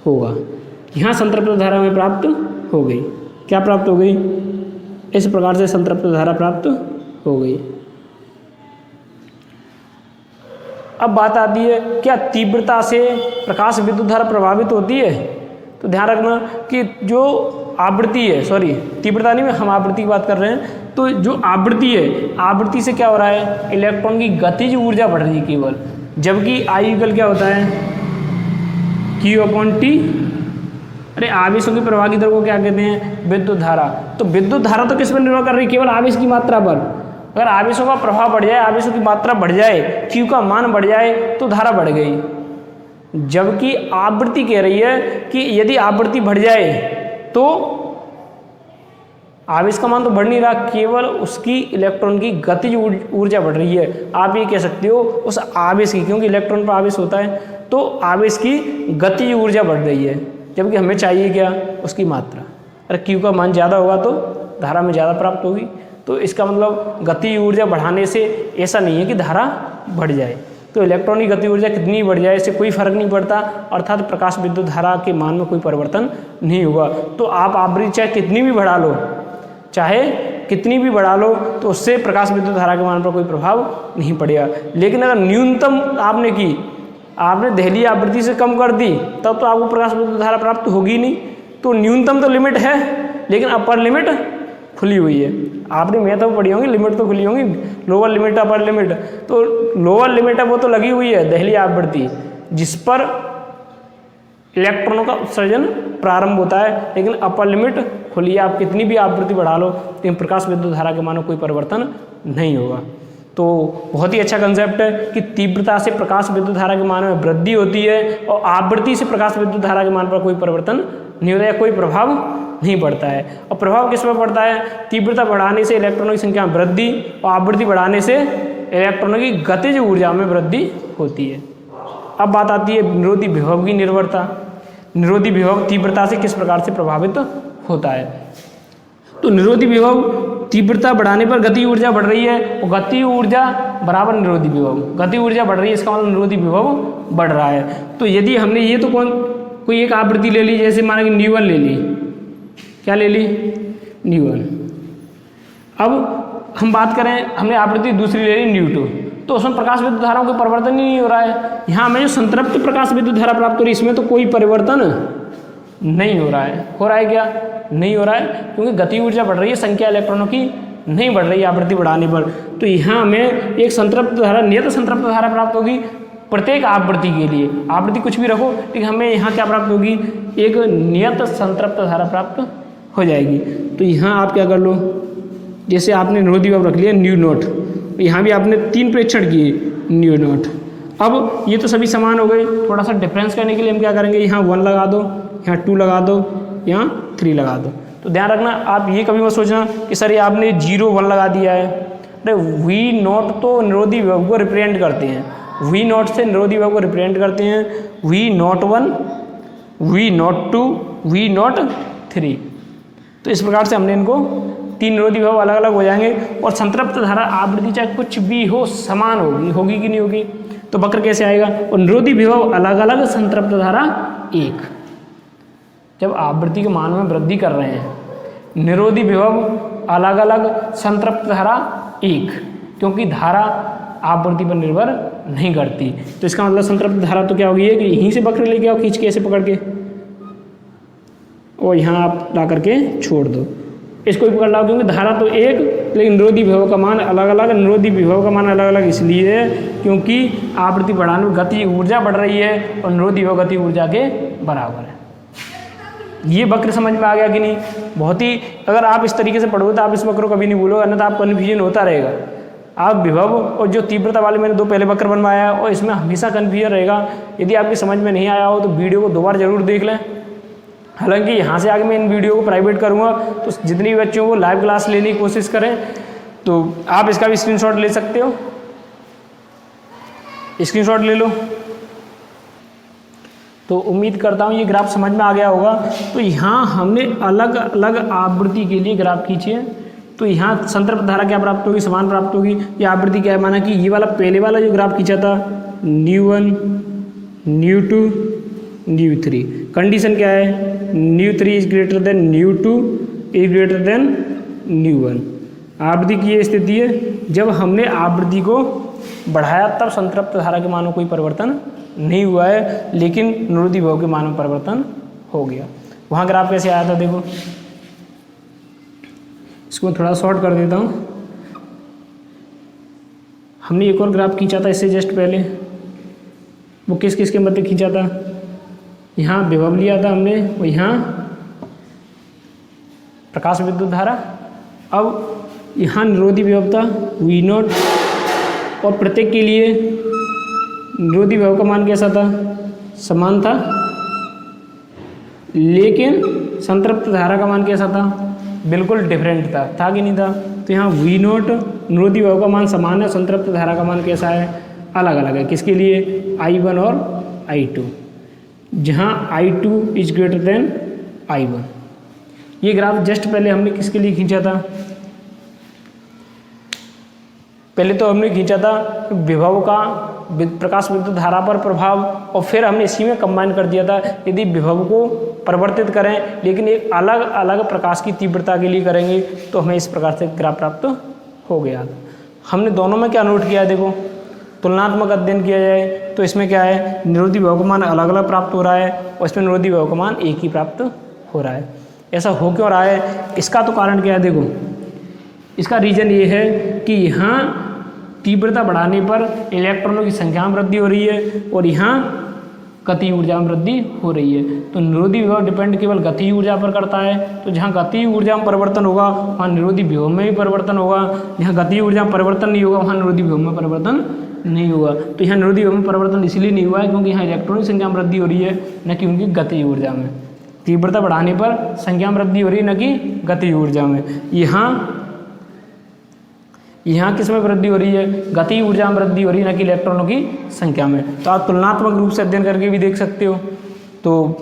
होगा। यहाँ संतृप्त धारा में प्राप्त हो गई। क्या प्राप्त हो गई? इस प्रकार से संतृप्त धारा प्राप्त हो गई। अब बात आती है क्या तीव्रता से प्रकाश विद्युत धारा प्रभावित होती है? तो ध्यान रखना कि जो आवृत्ति है, सॉरी तीव्रता नहीं, हम आवृत्ति की बात कर रहे हैं। तो जो आवृत्ति है, आवृत्ति से क्या हो रहा है? इलेक्ट्रॉन की गतिज ऊर्जा बढ़ रही है केवल। जबकि आई इक्वल क्या होता है? Q/T। अरे आवेशों की प्रवाह की दर को क्या कहते हैं? विद्युत धारा। तो विद्युत धारा तो किस पर निर्भर कर रही है? केवल आवेश की मात्रा पर। अगर आवेशों का प्रभाव बढ़ जाए, आवेशों की मात्रा बढ़ जाए, Q का मान बढ़ जाए तो धारा बढ़ गई। जबकि आवृत्ति कह रही है कि यदि आवृत्ति बढ़ जाए तो आवेश का मान तो बढ़ नहीं रहा, केवल उसकी इलेक्ट्रॉन की गतिज ऊर्जा बढ़ रही है। आप ये कह सकते हो उस आवेश की, क्योंकि इलेक्ट्रॉन पर आवेश होता है, तो आवेश की गतिज ऊर्जा बढ़ रही है। जबकि हमें चाहिए क्या? उसकी मात्रा। अरे Q का मान ज़्यादा होगा तो धारा में ज़्यादा प्राप्त होगी। तो इसका मतलब गति ऊर्जा बढ़ाने से ऐसा नहीं है कि धारा बढ़ जाए। तो इलेक्ट्रॉन की गति ऊर्जा कितनी बढ़ जाए इससे कोई फर्क नहीं पड़ता, अर्थात प्रकाश विद्युत धारा के मान में कोई परिवर्तन नहीं होगा। तो आप आवृत्ति चाहे कितनी भी बढ़ा लो, तो उससे प्रकाश विद्युत धारा के मान पर कोई प्रभाव नहीं पड़ेगा। लेकिन अगर न्यूनतम आपने की आपने दहलीय आवृत्ति से कम कर दी तब तो आपको प्रकाश विद्युत धारा प्राप्त होगी नहीं। तो न्यूनतम तो लिमिट है, लेकिन अपर लिमिट खुली हुई है। आपने मेथड पढ़ी होंगी, लिमिट तो खुली होंगी, लोअर लिमिट अपर लिमिट। तो लोअर लिमिट है वो तो लगी हुई है दहलीय आवृत्ति, जिस पर इलेक्ट्रॉनों का उत्सर्जन प्रारंभ होता है, लेकिन अपर लिमिट खुली है। आप कितनी भी आवृत्ति बढ़ा लो, लेकिन प्रकाश विद्युत धारा के मान में कोई परिवर्तन नहीं होगा। तो बहुत ही अच्छा कंसेप्ट है कि तीव्रता से प्रकाश विद्युत धारा के मान में वृद्धि होती है और आवृत्ति से प्रकाश विद्युत धारा के मान पर कोई परिवर्तन नहीं होता है, कोई प्रभाव नहीं पड़ता है। और प्रभाव किस पर पड़ता है? तीव्रता बढ़ाने से इलेक्ट्रॉनों की संख्या में वृद्धि और आवृत्ति बढ़ाने से इलेक्ट्रॉनों की गतिज ऊर्जा में वृद्धि होती है। अब बात आती है निरोधी विभव की निर्भरता। निरोधी विभव तीव्रता से किस प्रकार से प्रभावित होता है? तो निरोधी विभव तीव्रता बढ़ाने पर गति ऊर्जा बढ़ रही है और गति ऊर्जा बराबर निरोधी विभव। गति ऊर्जा बढ़ रही है, इसका मतलब निरोधी विभव बढ़ रहा है। तो यदि हमने ये तो कोई एक आवृत्ति ले ली, जैसे माना कि न्यू 1 ले ली, क्या ले ली? न्यू 1। अब हम बात करें, हमने आवृत्ति दूसरी ले ली न्यू 2, तो उसमें प्रकाश विद्युत धाराओं का परिवर्तन ही नहीं हो रहा है। यहाँ हमें जो संतृप्त प्रकाश विद्युत धारा प्राप्त हो रही है, इसमें तो कोई परिवर्तन नहीं हो रहा है। हो रहा है क्या? नहीं हो रहा है, क्योंकि गति ऊर्जा बढ़ रही है, संख्या इलेक्ट्रॉनों की नहीं बढ़ रही है आवृत्ति बढ़ाने पर। तो यहाँ हमें एक संतृप्त धारा, नियत संतृप्त धारा प्राप्त होगी प्रत्येक आवृत्ति के लिए। आवृत्ति कुछ भी रखो, लेकिन हमें यहाँ क्या प्राप्त होगी? एक नियत संतृप्त धारा प्राप्त हो जाएगी। तो यहाँ आप क्या कर लो, जैसे आपने निरोधी विभव रख लिया न्यू नॉट, यहाँ भी आपने 3 प्रेक्षण किए न्यू नॉट। अब ये तो सभी समान हो गए, थोड़ा सा डिफरेंस करने के लिए हम क्या करेंगे, यहाँ 1 लगा दो, यहाँ 2 लगा दो, यहाँ 3 लगा दो। तो ध्यान रखना, आप ये कभी मत सोचना कि सर ये आपने 0 1 लगा दिया है। अरे V नॉट तो निरोधी विभव को रिप्रेजेंट करते हैं, V नॉट से निरोधी विभव को रिप्रेजेंट करते हैं। V not 1, V not 2, V not 3। तो इस प्रकार से हमने इनको 3 निरोधी विभव अलग अलग हो जाएंगे और संतृप्त धारा आवृत्ति चाहे कुछ भी हो समान होगी कि नहीं होगी? तो वक्र कैसे आएगा? और निरोधी विभव अलग अलग, संतृप्त धारा 1। जब आवृत्ति के मान में वृद्धि कर रहे हैं, निरोधी विभव अलग अलग, संतृप्त धारा 1, क्योंकि धारा आवृत्ति पर निर्भर नहीं करती। तो इसका मतलब संतृप्त धारा तो क्या होगी कि यहीं से वक्र लेके आओ खींच के ऐसे पकड़ के, और यहाँ आप ला करके छोड़ दो, इसको भी पकड़ लाओ, क्योंकि धारा तो एक, लेकिन निरोधी विभव का मान अलग अलग। निरोधी विभव का मान अलग अलग इसलिए है क्योंकि आवृत्ति बढ़ाने में गति ऊर्जा बढ़ रही है और निरोधी विभव गति ऊर्जा के बराबर है। ये वक्र समझ में आ गया कि नहीं? बहुत ही, अगर आप इस तरीके से पढ़ोगे तो आप इस वक्र को कभी नहीं भूलोगे, अन्यथा आप कन्फ्यूजन होता रहेगा। आप विभव और जो तीव्रता वाले मैंने 2 पहले वक्र बनवाया है, और इसमें हमेशा कन्फ्यूजन रहेगा। यदि आपकी समझ में नहीं आया हो तो वीडियो को 2 बार जरूर देख लें। हालांकि यहाँ से आगे मैं इन वीडियो को प्राइवेट करूँगा, तो जितने भी बच्चों को लाइव क्लास लेने की कोशिश करें, तो आप इसका भी स्क्रीनशॉट ले सकते हो, स्क्रीनशॉट ले लो। तो उम्मीद करता हूँ ये ग्राफ समझ में आ गया होगा। तो यहाँ हमने अलग अलग आवृत्ति के लिए ग्राफ खींचे। तो यहाँ संतृप्त धारा क्या प्राप्त होगी? समान प्राप्त होगी। ये आवृत्ति क्या है? माना कि ये वाला पहले वाला जो ग्राफ खींचा था न्यू 1, न्यू 2, न्यू 3, कंडीशन क्या है? New 3 is greater than new 2 is greater than new 1। आवृत्ति की ये स्थिति है, जब हमने आवृत्ति को बढ़ाया तब संतृप्त धारा के मान में कोई परिवर्तन नहीं हुआ है, लेकिन निरोधी विभव के मान में परिवर्तन हो गया। वहाँ ग्राफ कैसे आया था देखो, इसको थोड़ा शॉर्ट कर देता हूँ। हमने एक और ग्राफ खींचा था इससे जस्ट पहले, वो किस किस के मध्य खींचा था? यहाँ विभव लिया था हमने, और यहाँ प्रकाश विद्युत धारा। अब यहाँ निरोधी विभव था V नॉट, और प्रत्येक के लिए निरोधी विभव का मान कैसा था? समान था, लेकिन संतृप्त धारा का मान कैसा था? बिल्कुल डिफरेंट था कि नहीं था? तो यहाँ V नॉट निरोधी विभव का मान समान है, संतृप्त धारा का मान कैसा है? अलग अलग है। किसके लिए? I1 और I2, जहाँ I2 is greater than I1। ये ग्राफ जस्ट पहले हमने किसके लिए खींचा था? पहले तो हमने खींचा था विभव का प्रकाश विद्युत धारा पर प्रभाव, और फिर हमने इसी में कंबाइन कर दिया था यदि विभव को परिवर्तित करें लेकिन एक अलग अलग प्रकाश की तीव्रता के लिए करेंगे तो हमें इस प्रकार से ग्राफ प्राप्त हो गया। हमने दोनों में क्या नोट किया देखो, तुलनात्मक अध्ययन किया जाए तो इसमें क्या है, निरोधी विभव का मान अलग अलग प्राप्त हो रहा है और इसमें निरोधी विभव का मान एक ही प्राप्त हो रहा है। ऐसा हो क्यों रहा है, इसका तो कारण क्या है, देखो इसका रीजन ये है कि यहाँ तीव्रता बढ़ाने पर इलेक्ट्रॉनों की संख्या में वृद्धि हो रही है और यहाँ गति ऊर्जा में वृद्धि हो रही है। तो निरोधी विभव डिपेंड केवल गति ऊर्जा पर करता है, तो जहाँ गति ऊर्जा में परिवर्तन होगा वहाँ निरोधी विभव में भी परिवर्तन होगा, जहाँ गति ऊर्जा में परिवर्तन नहीं होगा वहाँ निरोधी विभव में परिवर्तन नहीं होगा। तो यहाँ निरोधी विभव में परिवर्तन इसलिए नहीं हुआ है क्योंकि यहाँ इलेक्ट्रॉन की संख्या में वृद्धि हो रही है, न कि उनकी गति ऊर्जा में। तीव्रता बढ़ाने पर संख्या में वृद्धि हो रही है, न कि गति ऊर्जा में। यहाँ किस में वृद्धि हो रही है, गति ऊर्जा में वृद्धि हो रही है, न कि इलेक्ट्रॉनों की संख्या में। तो आप तुलनात्मक रूप से अध्ययन करके भी देख सकते हो। तो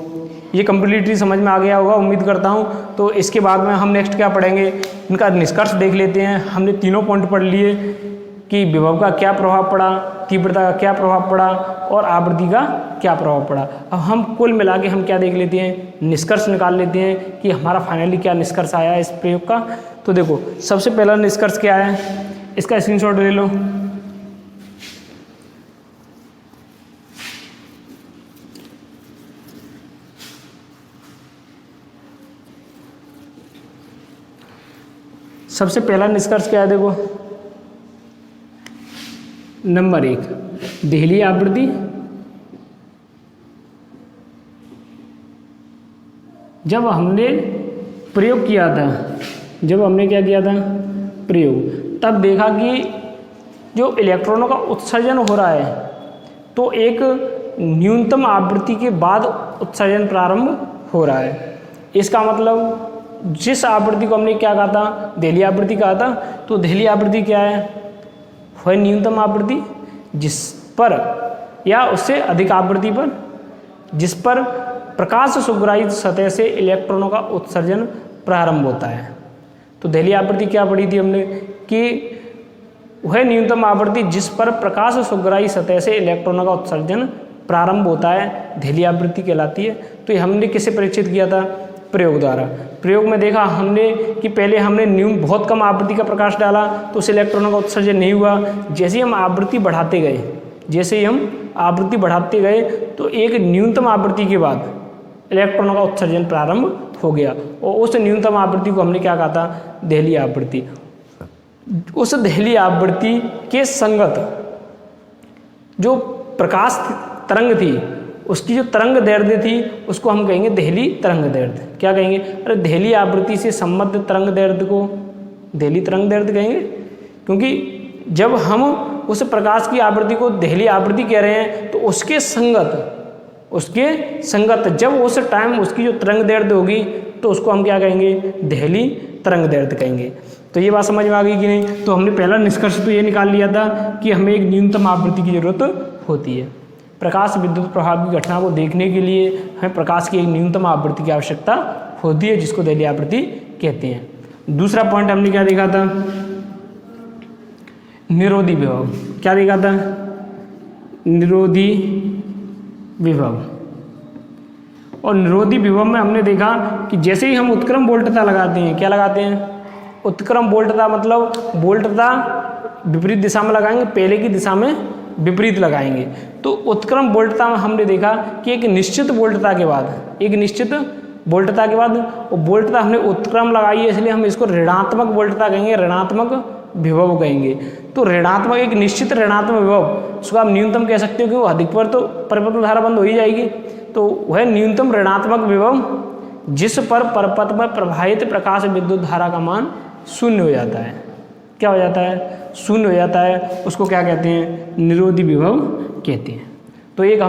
ये कम्प्लीटली समझ में आ गया होगा उम्मीद करता हूँ। तो इसके बाद में हम नेक्स्ट क्या पढ़ेंगे, इनका निष्कर्ष देख लेते हैं। हमने तीनों पॉइंट पढ़ लिए कि विभव का क्या प्रभाव पड़ा, तीव्रता का क्या प्रभाव पड़ा और आवृत्ति का क्या प्रभाव पड़ा। अब हम कुल मिला के हम क्या देख लेते हैं, निष्कर्ष निकाल लेते हैं कि हमारा फाइनली क्या निष्कर्ष आया इस प्रयोग का। तो देखो सबसे पहला निष्कर्ष क्या है, इसका स्क्रीनशॉट ले लो। सबसे पहला निष्कर्ष क्या है, देखो नंबर 1, देहली आवृत्ति जब हमने प्रयोग किया था, जब हमने क्या किया था प्रयोग, तब देखा कि जो इलेक्ट्रॉनों का उत्सर्जन हो रहा है तो एक न्यूनतम आवृत्ति के बाद उत्सर्जन प्रारंभ हो रहा है। इसका मतलब जिस आवृत्ति को हमने क्या कहा था, देहली आवृत्ति कहा था, तो देहली आवृत्ति क्या है, वह न्यूनतम आवृत्ति जिस पर या उससे अधिक आवृत्ति पर जिस पर प्रकाश सुग्राहित सतह से इलेक्ट्रॉनों का उत्सर्जन प्रारंभ होता है। तो देहली आवृत्ति क्या पढ़ी थी हमने कि वह न्यूनतम आवृत्ति जिस पर प्रकाश सुग्राही सतह से इलेक्ट्रॉनों का उत्सर्जन प्रारंभ होता है, देहली आवृत्ति कहलाती है। तो ये हमने किसे परीक्षित किया था, प्रयोग द्वारा। प्रयोग में देखा हमने कि पहले हमने बहुत कम आवृत्ति का प्रकाश डाला तो उस इलेक्ट्रॉनों का उत्सर्जन नहीं हुआ। जैसे ही हम आवृत्ति बढ़ाते गए, तो एक न्यूनतम आवृत्ति के बाद इलेक्ट्रॉनों का उत्सर्जन प्रारंभ हो गया और उस न्यूनतम आवृत्ति को हमने क्या कहा था, देहली आवृत्ति। उस देहली आवृत्ति के संगत जो प्रकाश तरंग थी, उसकी जो तरंग दैर्ध्य थी उसको हम कहेंगे देहली तरंग दैर्ध्य। क्या कहेंगे, अरे देहली आवृत्ति से संबद्ध तरंग दैर्ध्य को देहली तरंग दैर्ध्य कहेंगे, क्योंकि जब हम उस प्रकाश की आवृत्ति को देहली आवृत्ति कह रहे हैं तो उसके संगत जब उस टाइम उसकी जो तरंग दैर्ध्य होगी तो उसको हम क्या कहेंगे, देहली तरंग दैर्ध्य कहेंगे। तो ये बात समझ में आ गई कि नहीं। तो हमने पहला निष्कर्ष तो ये निकाल लिया था कि हमें एक न्यूनतम आवृत्ति की जरूरत होती है। प्रकाश विद्युत प्रभाव की घटना को देखने के लिए हमें प्रकाश की एक न्यूनतम आवृत्ति की आवश्यकता होती है, जिसको देहली आवृत्ति कहते हैं। दूसरा पॉइंट हमने क्या देखा था, निरोधी विभव। क्या देखा था, निरोधी विभव। और निरोधी विभव में हमने देखा कि जैसे ही हम उत्क्रम वोल्टता लगाते हैं, क्या लगाते हैं, उत्क्रम वोल्टता मतलब वोल्टता विपरीत दिशा में लगाएंगे, पहले की दिशा में विपरीत लगाएंगे। तो उत्क्रम वोल्टता में हमने देखा कि एक निश्चित वोल्टता के बाद और वोल्टता हमने उत्क्रम लगाई है, इसलिए हम इसको ऋणात्मक वोल्टता कहेंगे, ऋणात्मक विभव कहेंगे। तो ऋणात्मक, एक निश्चित ऋणात्मक विभव, उसको आप न्यूनतम कह सकते हो कि वो अधिक पर तो परिपथ धारा बंद हो ही जाएगी। तो वह न्यूनतम ऋणात्मक विभव जिस पर परपथ पर प्रवाहित प्रकाश विद्युत धारा का मान शून्य हो जाता है। क्या हो जाता है, शून्य हो जाता है। उसको क्या कहते हैं, निरोधी विभव कहते हैं। तो एक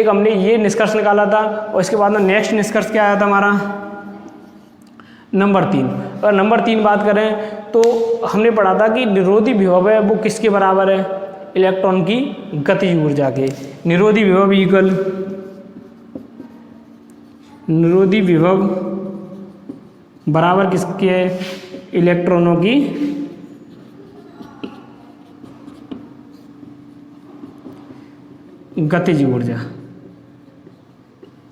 हमने ये निष्कर्ष निकाला था। और इसके बाद में नेक्स्ट निष्कर्ष क्या आया था हमारा, नंबर 3। अगर नंबर 3 बात करें तो हमने पढ़ा था कि निरोधी विभव है वो किसके बराबर है, इलेक्ट्रॉन की गतिज ऊर्जा के। निरोधी विभव इक्वल निरोधी विभव बराबर किसके है, इलेक्ट्रॉनों की गतिज ऊर्जा।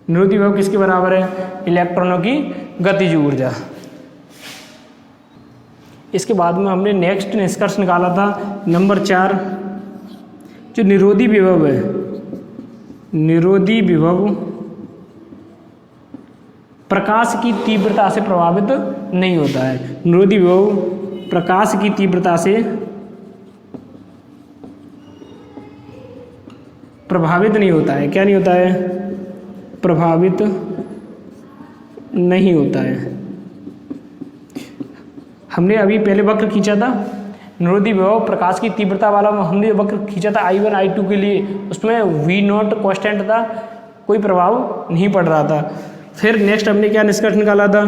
निरोधी विभव किसके बराबर है, इलेक्ट्रॉनों की गतिज ऊर्जा। इसके बाद में हमने नेक्स्ट निष्कर्ष निकाला था नंबर 4, जो निरोधी विभव है, निरोधी विभव प्रकाश की तीव्रता से प्रभावित नहीं होता है। निरोधी विभव प्रकाश की तीव्रता से प्रभावित नहीं होता है। क्या नहीं होता है? प्रभावित नहीं होता है। हमने अभी पहले वक्र खींचा था निरोधी विभव प्रकाश की तीव्रता वाला, हमने वक्र खींचा था I1 I2 के लिए, उसमें V0 कांस्टेंट था, कोई प्रभाव नहीं पड़ रहा था। फिर नेक्स्ट हमने क्या निष्कर्ष निकाला था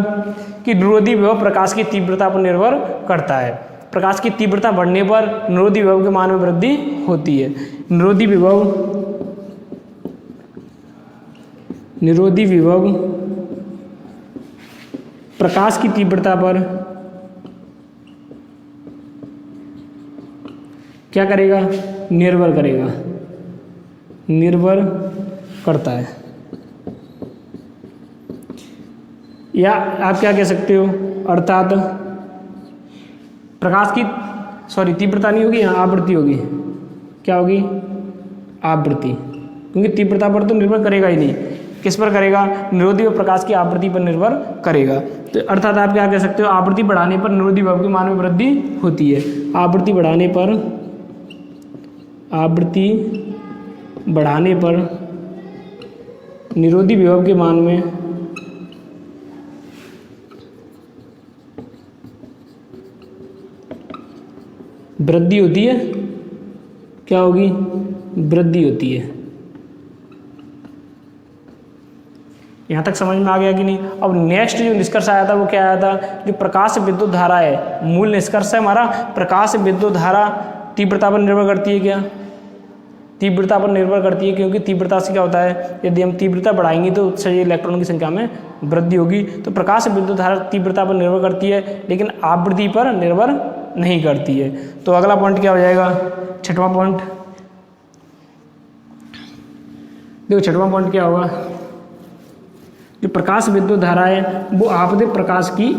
कि निरोधी विभव प्रकाश की तीव्रता पर निर्भर करता है। प्रकाश की तीव्रता बढ़ने पर निरोधी विभव के मान में वृद्धि होती है। निरोधी विभव प्रकाश की तीव्रता पर क्या करेगा? निर्भर करेगा, निर्भर करता है। या आप क्या कह सकते हो, अर्थात प्रकाश की तीव्रता नहीं होगी, यहाँ आवृत्ति होगी। क्या होगी? आवृत्ति, क्योंकि तीव्रता पर तो निर्भर करेगा ही नहीं। किस पर करेगा? निरोधी विभव प्रकाश की आवृत्ति पर निर्भर करेगा। तो अर्थात आप क्या कह सकते हो, आवृत्ति बढ़ाने पर निरोधी विभव के मान में वृद्धि होती है। आवृत्ति बढ़ाने पर निरोधी विभव के मान में वृद्धि होती है। क्या होगी? वृद्धि होती है। यहाँ तक समझ में आ गया कि नहीं? अब नेक्स्ट जो निष्कर्ष आया था वो क्या आया था? जो प्रकाश विद्युत धारा है, मूल निष्कर्ष है हमारा, प्रकाश विद्युत धारा तीव्रता पर निर्भर करती है। क्या? तीव्रता पर निर्भर करती है, क्योंकि तीव्रता से क्या होता है, यदि हम तीव्रता बढ़ाएंगे तो उससे इलेक्ट्रॉन की संख्या में वृद्धि होगी। तो प्रकाश विद्युत धारा तीव्रता पर निर्भर करती है, लेकिन आवृत्ति पर निर्भर नहीं करती है। तो अगला पॉइंट क्या हो जाएगा? छठवां पॉइंट। देखो छठवां पॉइंट क्या होगा? जो प्रकाश विद्युत धारा है वो आपतित प्रकाश की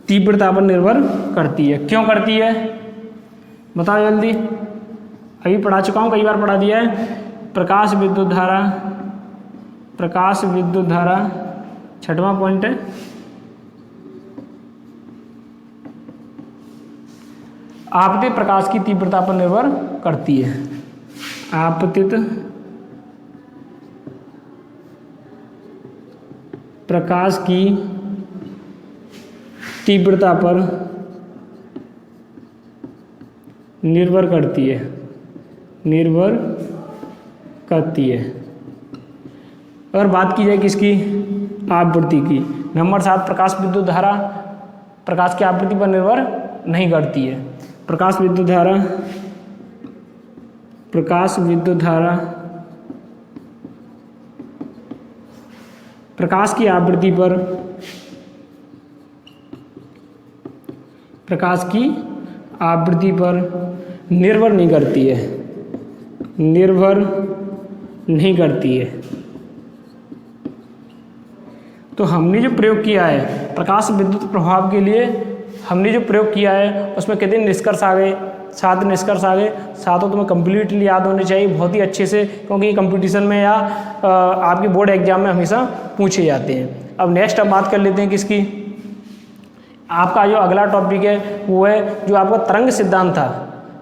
तीव्रता पर निर्भर करती है। क्यों करती है? बताओ जल्दी। अभी पढ़ा चुका हूँ, कई बार पढ़ा दिया है। प्रकाश विद्युत धारा छठवां पॉइंट है। आपतित प्रकाश की तीव्रता पर निर्भर करती है। आपतित प्रकाश की तीव्रता पर निर्भर करती है, निर्भर करती है। अगर बात की जाए किसकी? आवृत्ति की। नंबर 7, प्रकाश विद्युत धारा प्रकाश की आवृत्ति पर निर्भर नहीं करती है। प्रकाश विद्युत धारा प्रकाश की आवृत्ति पर निर्भर नहीं करती है, निर्भर नहीं करती है। तो हमने जो प्रयोग किया है प्रकाश विद्युत प्रभाव के लिए, हमने जो प्रयोग किया है उसमें कितने निष्कर्ष आ गए? 7 निष्कर्ष आ गए। सातों तुम्हें कंप्लीटली याद होने चाहिए बहुत ही अच्छे से, क्योंकि ये कंपटीशन में या आपके बोर्ड एग्जाम में हमेशा पूछे जाते हैं। अब नेक्स्ट अब बात कर लेते हैं किसकी? आपका जो अगला टॉपिक है वो है जो आपका तरंग सिद्धांत था।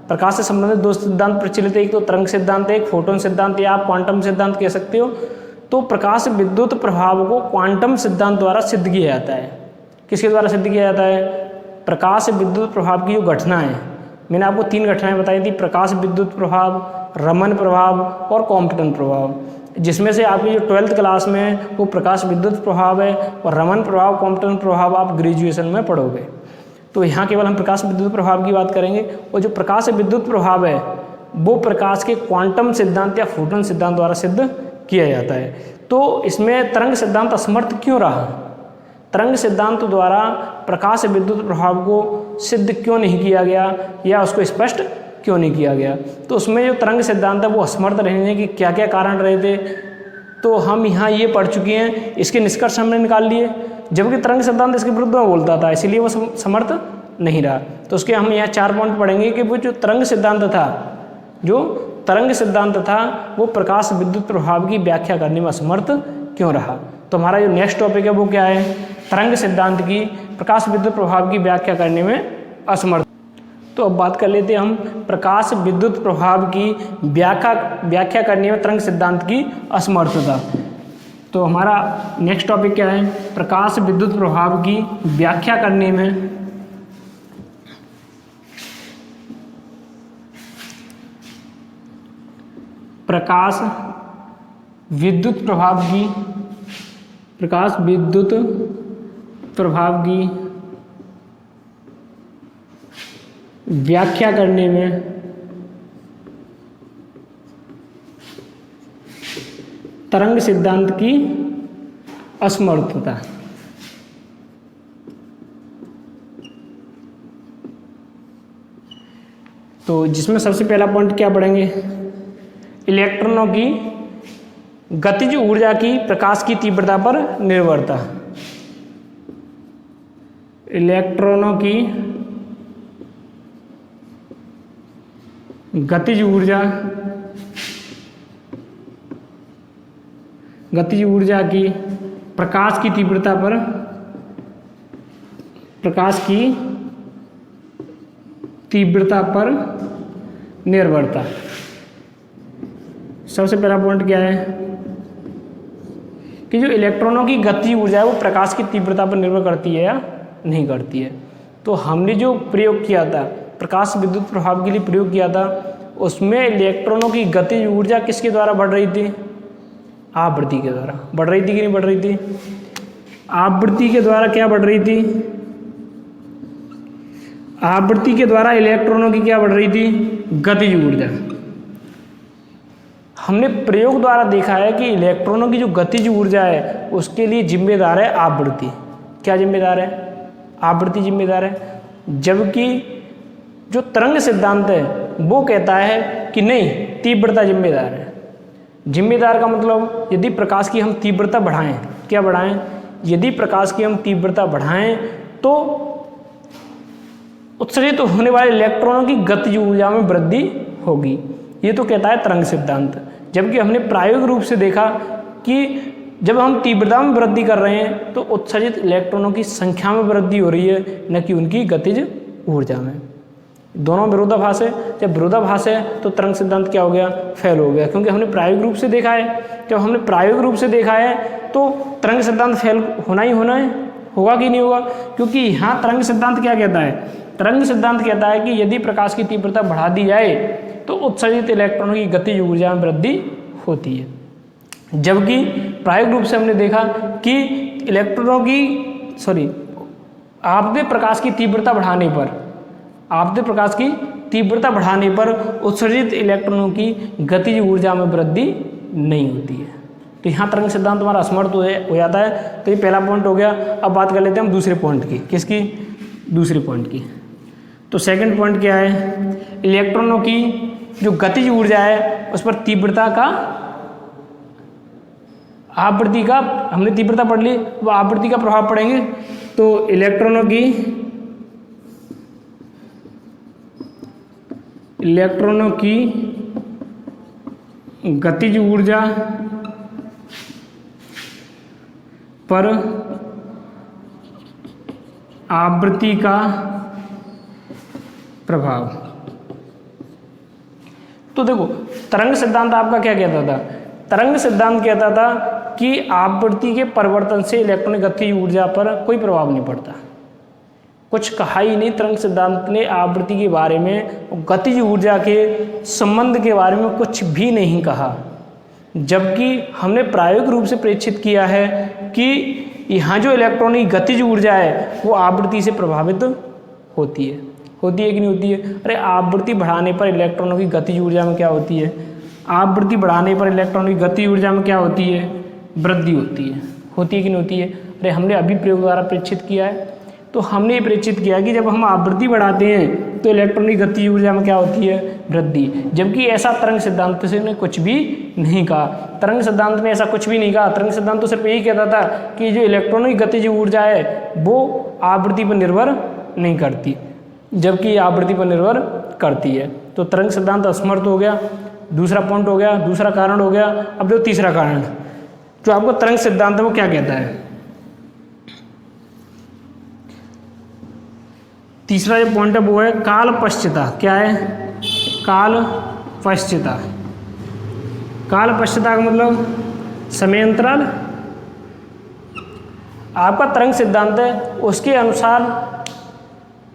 प्रकाश से संबंधित 2 सिद्धांत प्रचलित है, एक तो तरंग सिद्धांत है, एक फोटोन सिद्धांत, या आप क्वांटम सिद्धांत कह सकते हो। तो प्रकाश विद्युत प्रभाव को क्वांटम सिद्धांत द्वारा सिद्ध किया जाता है। किसके द्वारा सिद्ध किया जाता है? प्रकाश विद्युत प्रभाव की जो घटना है, मैंने आपको 3 घटनाएं बताई थी, प्रकाश विद्युत प्रभाव, रमन प्रभाव और कॉम्पटन प्रभाव, जिसमें से आपकी जो 12th क्लास में वो प्रकाश विद्युत प्रभाव है और रमन प्रभाव, कॉम्पटन प्रभाव आप ग्रेजुएशन में पढ़ोगे। तो यहाँ केवल हम प्रकाश विद्युत प्रभाव की बात करेंगे। और जो प्रकाश विद्युत प्रभाव है वो प्रकाश के क्वांटम सिद्धांत या फोटोन सिद्धांत द्वारा सिद्ध किया जाता है। तो इसमें तरंग सिद्धांत असमर्थ क्यों रहा? तरंग सिद्धांत द्वारा प्रकाश विद्युत प्रभाव को सिद्ध क्यों नहीं किया गया या उसको स्पष्ट क्यों नहीं किया गया? तो उसमें जो तरंग सिद्धांत है वो असमर्थ रहने के क्या क्या कारण रहे थे? तो हम यहाँ ये पढ़ चुके हैं, इसके निष्कर्ष हमने निकाल लिए। जबकि तरंग सिद्धांत इसके विरुद्ध में बोलता था, इसीलिए वो समर्थ नहीं रहा। तो उसके हम यहाँ 4 पॉइंट पढ़ेंगे कि वो जो तरंग सिद्धांत था, जो तरंग सिद्धांत था वो प्रकाश विद्युत प्रभाव की व्याख्या करने में असमर्थ क्यों रहा। तो हमारा जो नेक्स्ट टॉपिक है वो क्या है, तरंग सिद्धांत की प्रकाश विद्युत प्रभाव की व्याख्या करने में असमर्थ। तो अब बात कर लेते हैं हम प्रकाश विद्युत प्रभाव की व्याख्या करने में तरंग सिद्धांत की असमर्थता। तो हमारा नेक्स्ट टॉपिक क्या है, प्रकाश विद्युत प्रभाव की व्याख्या करने में प्रकाश विद्युत प्रभाव की व्याख्या करने में तरंग सिद्धांत की असमर्थता। तो जिसमें सबसे पहला पॉइंट क्या पढ़ेंगे, इलेक्ट्रॉनों की गतिज ऊर्जा की प्रकाश की तीव्रता पर निर्भरता। इलेक्ट्रॉनों की गतिज ऊर्जा की प्रकाश की तीव्रता पर निर्भरता। सबसे पहला पॉइंट क्या है कि जो इलेक्ट्रॉनों की गति ऊर्जा है वो प्रकाश की तीव्रता पर निर्भर करती है या नहीं करती है। तो हमने जो प्रयोग किया था, प्रकाश विद्युत प्रभाव के लिए प्रयोग किया था, उसमें इलेक्ट्रॉनों की गतिज ऊर्जा किसके द्वारा बढ़ रही थी, आवृत्ति के द्वारा। बढ़ रही थी कि नहीं बढ़ रही थी, आवृत्ति के द्वारा क्या बढ़ रही थी, आवृत्ति के द्वारा इलेक्ट्रॉनों की क्या बढ़ रही थी, गतिज ऊर्जा। हमने प्रयोग द्वारा देखा है कि इलेक्ट्रॉनों की जो गतिज ऊर्जा है उसके लिए जिम्मेदार है आवृत्ति। क्या जिम्मेदार है, आवृत्ति जिम्मेदार है। जबकि जो तरंग सिद्धांत है वो कहता है कि नहीं, तीव्रता जिम्मेदार है। जिम्मेदार का मतलब यदि प्रकाश की हम तीव्रता बढ़ाएं, क्या बढ़ाएं, यदि प्रकाश की हम तीव्रता बढ़ाएं तो उत्सर्जित होने वाले इलेक्ट्रॉनों की गतिज ऊर्जा में वृद्धि होगी। ये तो कहता है तरंग सिद्धांत। जबकि हमने प्रायोगिक रूप से देखा कि जब हम तीव्रता में वृद्धि कर रहे हैं तो उत्सर्जित इलेक्ट्रॉनों की संख्या में वृद्धि हो रही है, न कि उनकी गतिज ऊर्जा में। दोनों विरोधाभास है। जब विरोधाभास है तो तरंग सिद्धांत क्या हो गया, फेल हो गया। क्योंकि हमने प्रायोगिक रूप से देखा है। जब हमने प्रायोगिक रूप से देखा है तो तरंग सिद्धांत फेल होना ही होना है, होगा कि नहीं होगा। क्योंकि यहाँ तरंग सिद्धांत क्या कहता है, तरंग सिद्धांत कहता है कि यदि प्रकाश की तीव्रता बढ़ा दी जाए तो उत्सर्जित इलेक्ट्रॉनों की गतिज ऊर्जा में वृद्धि होती है। जबकि प्रायोगिक रूप से हमने देखा कि इलेक्ट्रॉनों की आपतित प्रकाश की तीव्रता बढ़ाने पर, आपतित प्रकाश की तीव्रता बढ़ाने पर उत्सर्जित इलेक्ट्रॉनों की गतिज ऊर्जा में वृद्धि नहीं होती है। तो यहाँ तरंग सिद्धांत हमारा असमर्थ हो जाता है। तो ये पहला पॉइंट हो गया। अब बात कर लेते हैं हम दूसरे पॉइंट की। किसकी, दूसरे पॉइंट की। तो सेकंड पॉइंट क्या है, इलेक्ट्रॉनों की जो गतिज ऊर्जा है उस पर तीव्रता का, आवृत्ति का, हमने तीव्रता पढ़ ली, वो आवृत्ति का प्रभाव पड़ेंगे। तो इलेक्ट्रॉनों की गतिज ऊर्जा पर आवृत्ति का प्रभाव। तो देखो तरंग सिद्धांत आपका क्या कहता था, तरंग सिद्धांत कहता था कि आवृत्ति के परिवर्तन से इलेक्ट्रॉनिक गतिज ऊर्जा पर कोई प्रभाव नहीं पड़ता। कुछ कहा ही नहीं तरंग सिद्धांत ने आवृत्ति के बारे में, गतिज ऊर्जा के संबंध के बारे में कुछ भी नहीं कहा। जबकि हमने प्रायोगिक रूप से प्रेक्षित किया है कि यहाँ जो इलेक्ट्रॉनिक गतिज ऊर्जा है वो आवृत्ति से प्रभावित होती है। होती है कि नहीं होती है? अरे आवृत्ति बढ़ाने पर इलेक्ट्रॉनों की गतिज ऊर्जा में क्या होती है, आवृत्ति बढ़ाने पर इलेक्ट्रॉनों की गतिज ऊर्जा में क्या होती है, वृद्धि होती है। होती है कि नहीं होती है? अरे हमने अभी प्रयोग द्वारा प्रेक्षित किया है। तो हमने ये प्रेक्षित किया कि जब हम आवृत्ति बढ़ाते हैं तो इलेक्ट्रॉन की गतिज ऊर्जा में क्या होती है, वृद्धि। जबकि ऐसा तरंग सिद्धांत से ने कुछ भी नहीं कहा। तरंग सिद्धांत में ऐसा कुछ भी नहीं कहा। तरंग सिद्धांत तो सिर्फ यही कहता था कि जो इलेक्ट्रॉनों की गतिज ऊर्जा है वो आवृत्ति पर निर्भर नहीं करती, जबकि आवृत्ति पर निर्भर करती है। तो तरंग सिद्धांत असमर्थ हो गया। दूसरा पॉइंट हो गया, दूसरा कारण हो गया। अब जो तीसरा कारण जो आपको तरंग सिद्धांत है वो क्या कहता है, तीसरा जो पॉइंट है वो है काल पश्चिता। क्या है, काल पश्चिता। काल पश्चिता का मतलब समय अंतराल। आपका तरंग सिद्धांत है उसके अनुसार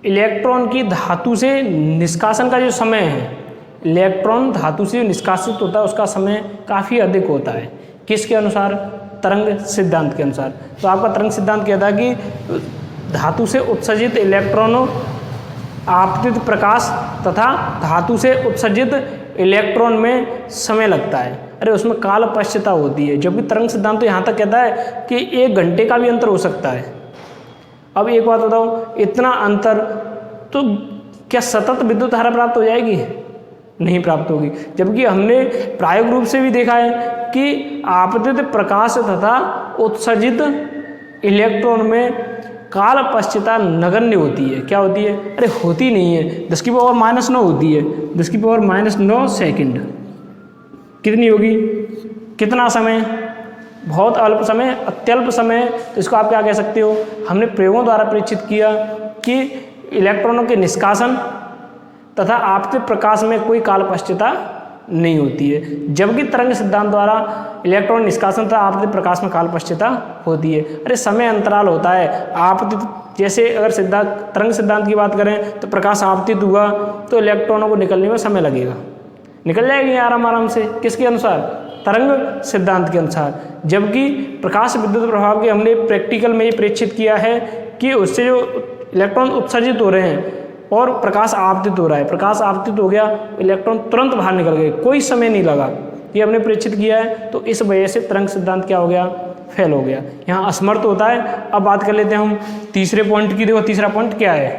इलेक्ट्रॉन की धातु से निष्कासन का जो समय है, इलेक्ट्रॉन धातु से निष्कासित होता है उसका समय काफ़ी अधिक होता है। किसके अनुसार, तरंग सिद्धांत के अनुसार। तो आपका तरंग सिद्धांत कहता है कि धातु से उत्सर्जित इलेक्ट्रॉनों, आपतित प्रकाश तथा धातु से उत्सर्जित इलेक्ट्रॉन में समय लगता है, अरे उसमें काल पश्चिता होती है। जबकि तरंग सिद्धांत तो यहाँ तक कहता है कि 1 घंटे का भी अंतर हो सकता है। अब एक बात बताओ, इतना अंतर तो क्या सतत विद्युत धारा प्राप्त हो जाएगी, नहीं प्राप्त होगी। जबकि हमने प्रायोगिक रूप से भी देखा है कि आपतित प्रकाश तथा उत्सर्जित इलेक्ट्रॉन में काल पश्चिता नगण्य होती है। क्या होती है, अरे होती नहीं है, 10⁻⁹ होती है, 10⁻⁹ सेकंड। कितनी होगी, कितना समय, बहुत अल्प समय, अत्यल्प समय। तो इसको आप क्या कह सकते हो, हमने प्रयोगों द्वारा परीक्षित किया कि इलेक्ट्रॉनों के निष्कासन तथा आपतित प्रकाश में कोई काल पश्चिता नहीं होती है। जबकि तरंग सिद्धांत द्वारा इलेक्ट्रॉन निष्कासन तथा आपतित प्रकाश में काल पश्चिता होती है। अरे समय अंतराल होता है आपतित, जैसे अगर तरंग सिद्धांत की बात करें तो प्रकाश आपतित हुआ तो इलेक्ट्रॉनों को निकलने में समय लगेगा, निकल जाएगी आराम से। किसके अनुसार, तरंग सिद्धांत के अनुसार। जबकि प्रकाश विद्युत प्रभाव के हमने प्रैक्टिकल में ये परीक्षित किया है कि उससे जो इलेक्ट्रॉन उत्सर्जित हो रहे हैं और प्रकाश आपतित हो रहा है, प्रकाश आपतित हो गया, इलेक्ट्रॉन तुरंत बाहर निकल गए, कोई समय नहीं लगा, ये हमने परीक्षित किया है। तो इस वजह से तरंग सिद्धांत क्या हो गया, फेल हो गया, यहाँ असमर्थ होता है। अब बात कर लेते हैं हम तीसरे पॉइंट की। देखो तीसरा पॉइंट क्या है,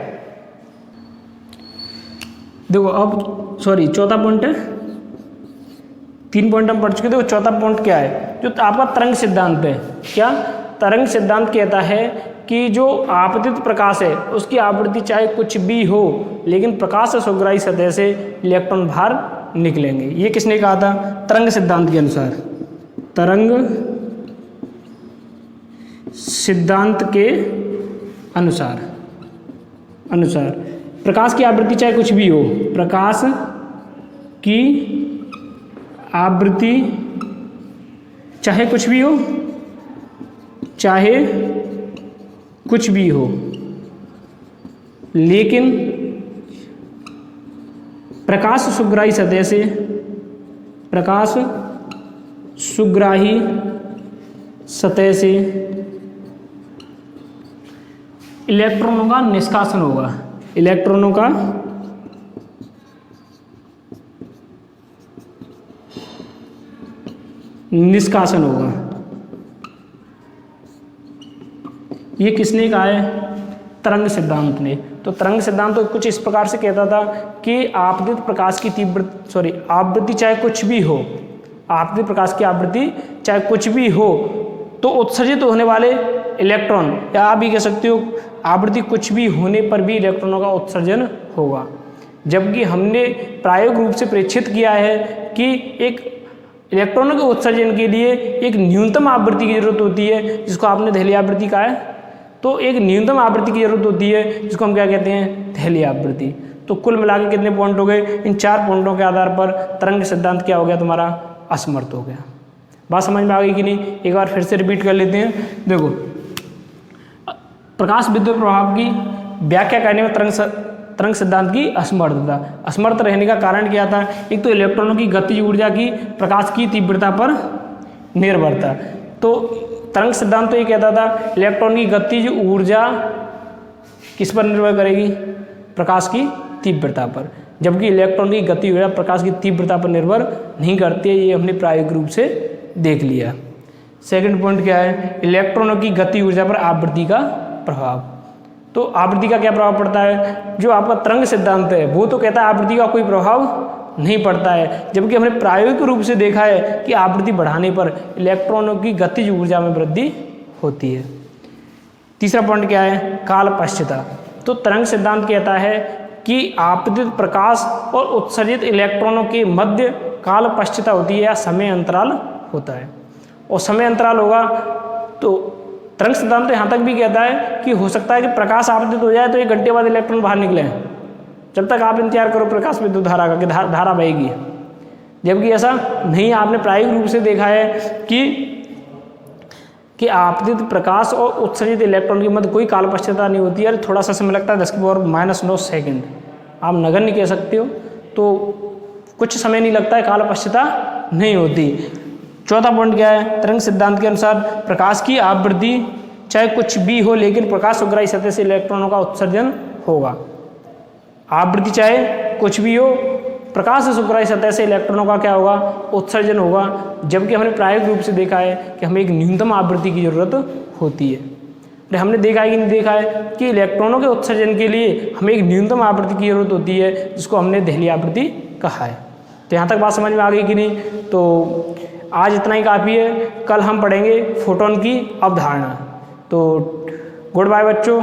देखो अब सॉरी चौथा पॉइंट है, 3 पॉइंट हम पढ़ चुके। देखो चौथा पॉइंट क्या है, जो आपका तरंग सिद्धांत है। क्या, तरंग सिद्धांत कहता है कि जो आपतित प्रकाश है उसकी आवृत्ति चाहे कुछ भी हो, लेकिन प्रकाश से सुग्राही सतह से इलेक्ट्रॉन बाहर निकलेंगे। ये किसने कहा था, तरंग सिद्धांत के अनुसार। तरंग सिद्धांत के अनुसार प्रकाश की आवृत्ति चाहे कुछ भी हो, प्रकाश की आवृत्ति चाहे कुछ भी हो, चाहे कुछ भी हो, लेकिन प्रकाश सुग्राही सतह से, प्रकाश सुग्राही सतह से इलेक्ट्रॉनों का निष्कासन होगा, इलेक्ट्रॉनों का निष्कासन होगा। ये किसने कहा है, तरंग सिद्धांत ने। तो तरंग सिद्धांत तो कुछ इस प्रकार से कहता था कि आपतित प्रकाश की आवृत्ति चाहे कुछ भी हो, आपतित प्रकाश की आवृत्ति चाहे कुछ भी हो, तो उत्सर्जित होने वाले इलेक्ट्रॉन, या आप भी कह सकते हो आवृत्ति कुछ भी होने पर भी इलेक्ट्रॉनों का उत्सर्जन होगा। जबकि हमने प्रायोगिक रूप से परीक्षित किया है कि एक इलेक्ट्रॉनों के उत्सर्जन के लिए एक न्यूनतम आवृत्ति की जरूरत होती है, जिसको आपने दहलीय आवृत्ति कहा है। तो एक न्यूनतम आवृत्ति की जरूरत होती है जिसको हम क्या कहते हैं, दहलीय आवृत्ति। तो कुल मिलाकर कितने पॉइंट हो गए, इन 4 पॉइंटों के आधार पर तरंग सिद्धांत क्या हो गया तुम्हारा, असमर्थ हो गया। बात समझ में आ गई कि नहीं, एक बार फिर से रिपीट कर लेते हैं। देखो प्रकाश विद्युत प्रभाव की व्याख्या करने में तरंग सिद्धांत की असमर्थता। असमर्थ रहने का कारण क्या था, एक तो इलेक्ट्रॉनों की गतिज ऊर्जा की प्रकाश की तीव्रता पर निर्भरता। तो तरंग सिद्धांत तो ये कहता था इलेक्ट्रॉन की गतिज ऊर्जा किस पर निर्भर करेगी, प्रकाश की तीव्रता पर। जबकि इलेक्ट्रॉन की गति ऊर्जा प्रकाश की तीव्रता पर निर्भर नहीं करती है, ये हमने प्रायोगिक रूप से देख लिया। सेकंड पॉइंट क्या है, इलेक्ट्रॉनों की गति ऊर्जा पर आवृत्ति का प्रभाव। तो आवृत्ति का क्या प्रभाव पड़ता है, जो आपका तरंग सिद्धांत है वो तो कहता है आवृत्ति का कोई प्रभाव नहीं पड़ता है, जबकि हमने प्रायोगिक रूप से देखा है कि आवृत्ति बढ़ाने पर इलेक्ट्रॉनों की गतिज ऊर्जा में वृद्धि होती है। तीसरा पॉइंट क्या है, काल पश्चिता। तो तरंग सिद्धांत कहता है कि आपतित प्रकाश और उत्सर्जित इलेक्ट्रॉनों के मध्य काल पश्चिता होती है या समय अंतराल होता है। और समय अंतराल होगा तो तरंग सिद्धांत तो यहाँ तक भी कहता है कि हो सकता है कि प्रकाश आपतित हो जाए तो 1 घंटे बाद इलेक्ट्रॉन बाहर निकले, जब तक आप इंतजार करो प्रकाश विद्युत धारा का कि धारा बहेगी। जबकि ऐसा नहीं, आपने प्रायोगिक रूप से देखा है कि आपतित प्रकाश और उत्सर्जित इलेक्ट्रॉन के मध्य कोई काल पश्चिता नहीं होती है। थोड़ा सा समय लगता है 10⁻⁻⁹ सेकंड, आप नगण्य कह सकते हो, तो कुछ समय नहीं लगता है, काल पश्चिता नहीं होती। चौथा पॉइंट क्या है, तरंग सिद्धांत के अनुसार प्रकाश की आवृत्ति चाहे कुछ भी हो लेकिन प्रकाश सुग्राही सतह से इलेक्ट्रॉनों का उत्सर्जन होगा। आवृत्ति चाहे कुछ भी हो, प्रकाश से सुग्राही सतह से इलेक्ट्रॉनों का क्या होगा, उत्सर्जन होगा। जबकि हमने प्रायोगिक रूप से देखा है कि हमें एक न्यूनतम आवृत्ति की जरूरत होती है। अरे हमने देखा है कि नहीं देखा है कि इलेक्ट्रॉनों के उत्सर्जन के लिए हमें एक न्यूनतम आवृत्ति की जरूरत होती है, जिसको हमने देहली आवृत्ति कहा है। तो यहाँ तक बात समझ में आ गई कि नहीं? तो आज इतना ही काफ़ी है, कल हम पढ़ेंगे फोटोन की अवधारणा। तो गुड बाय बच्चों।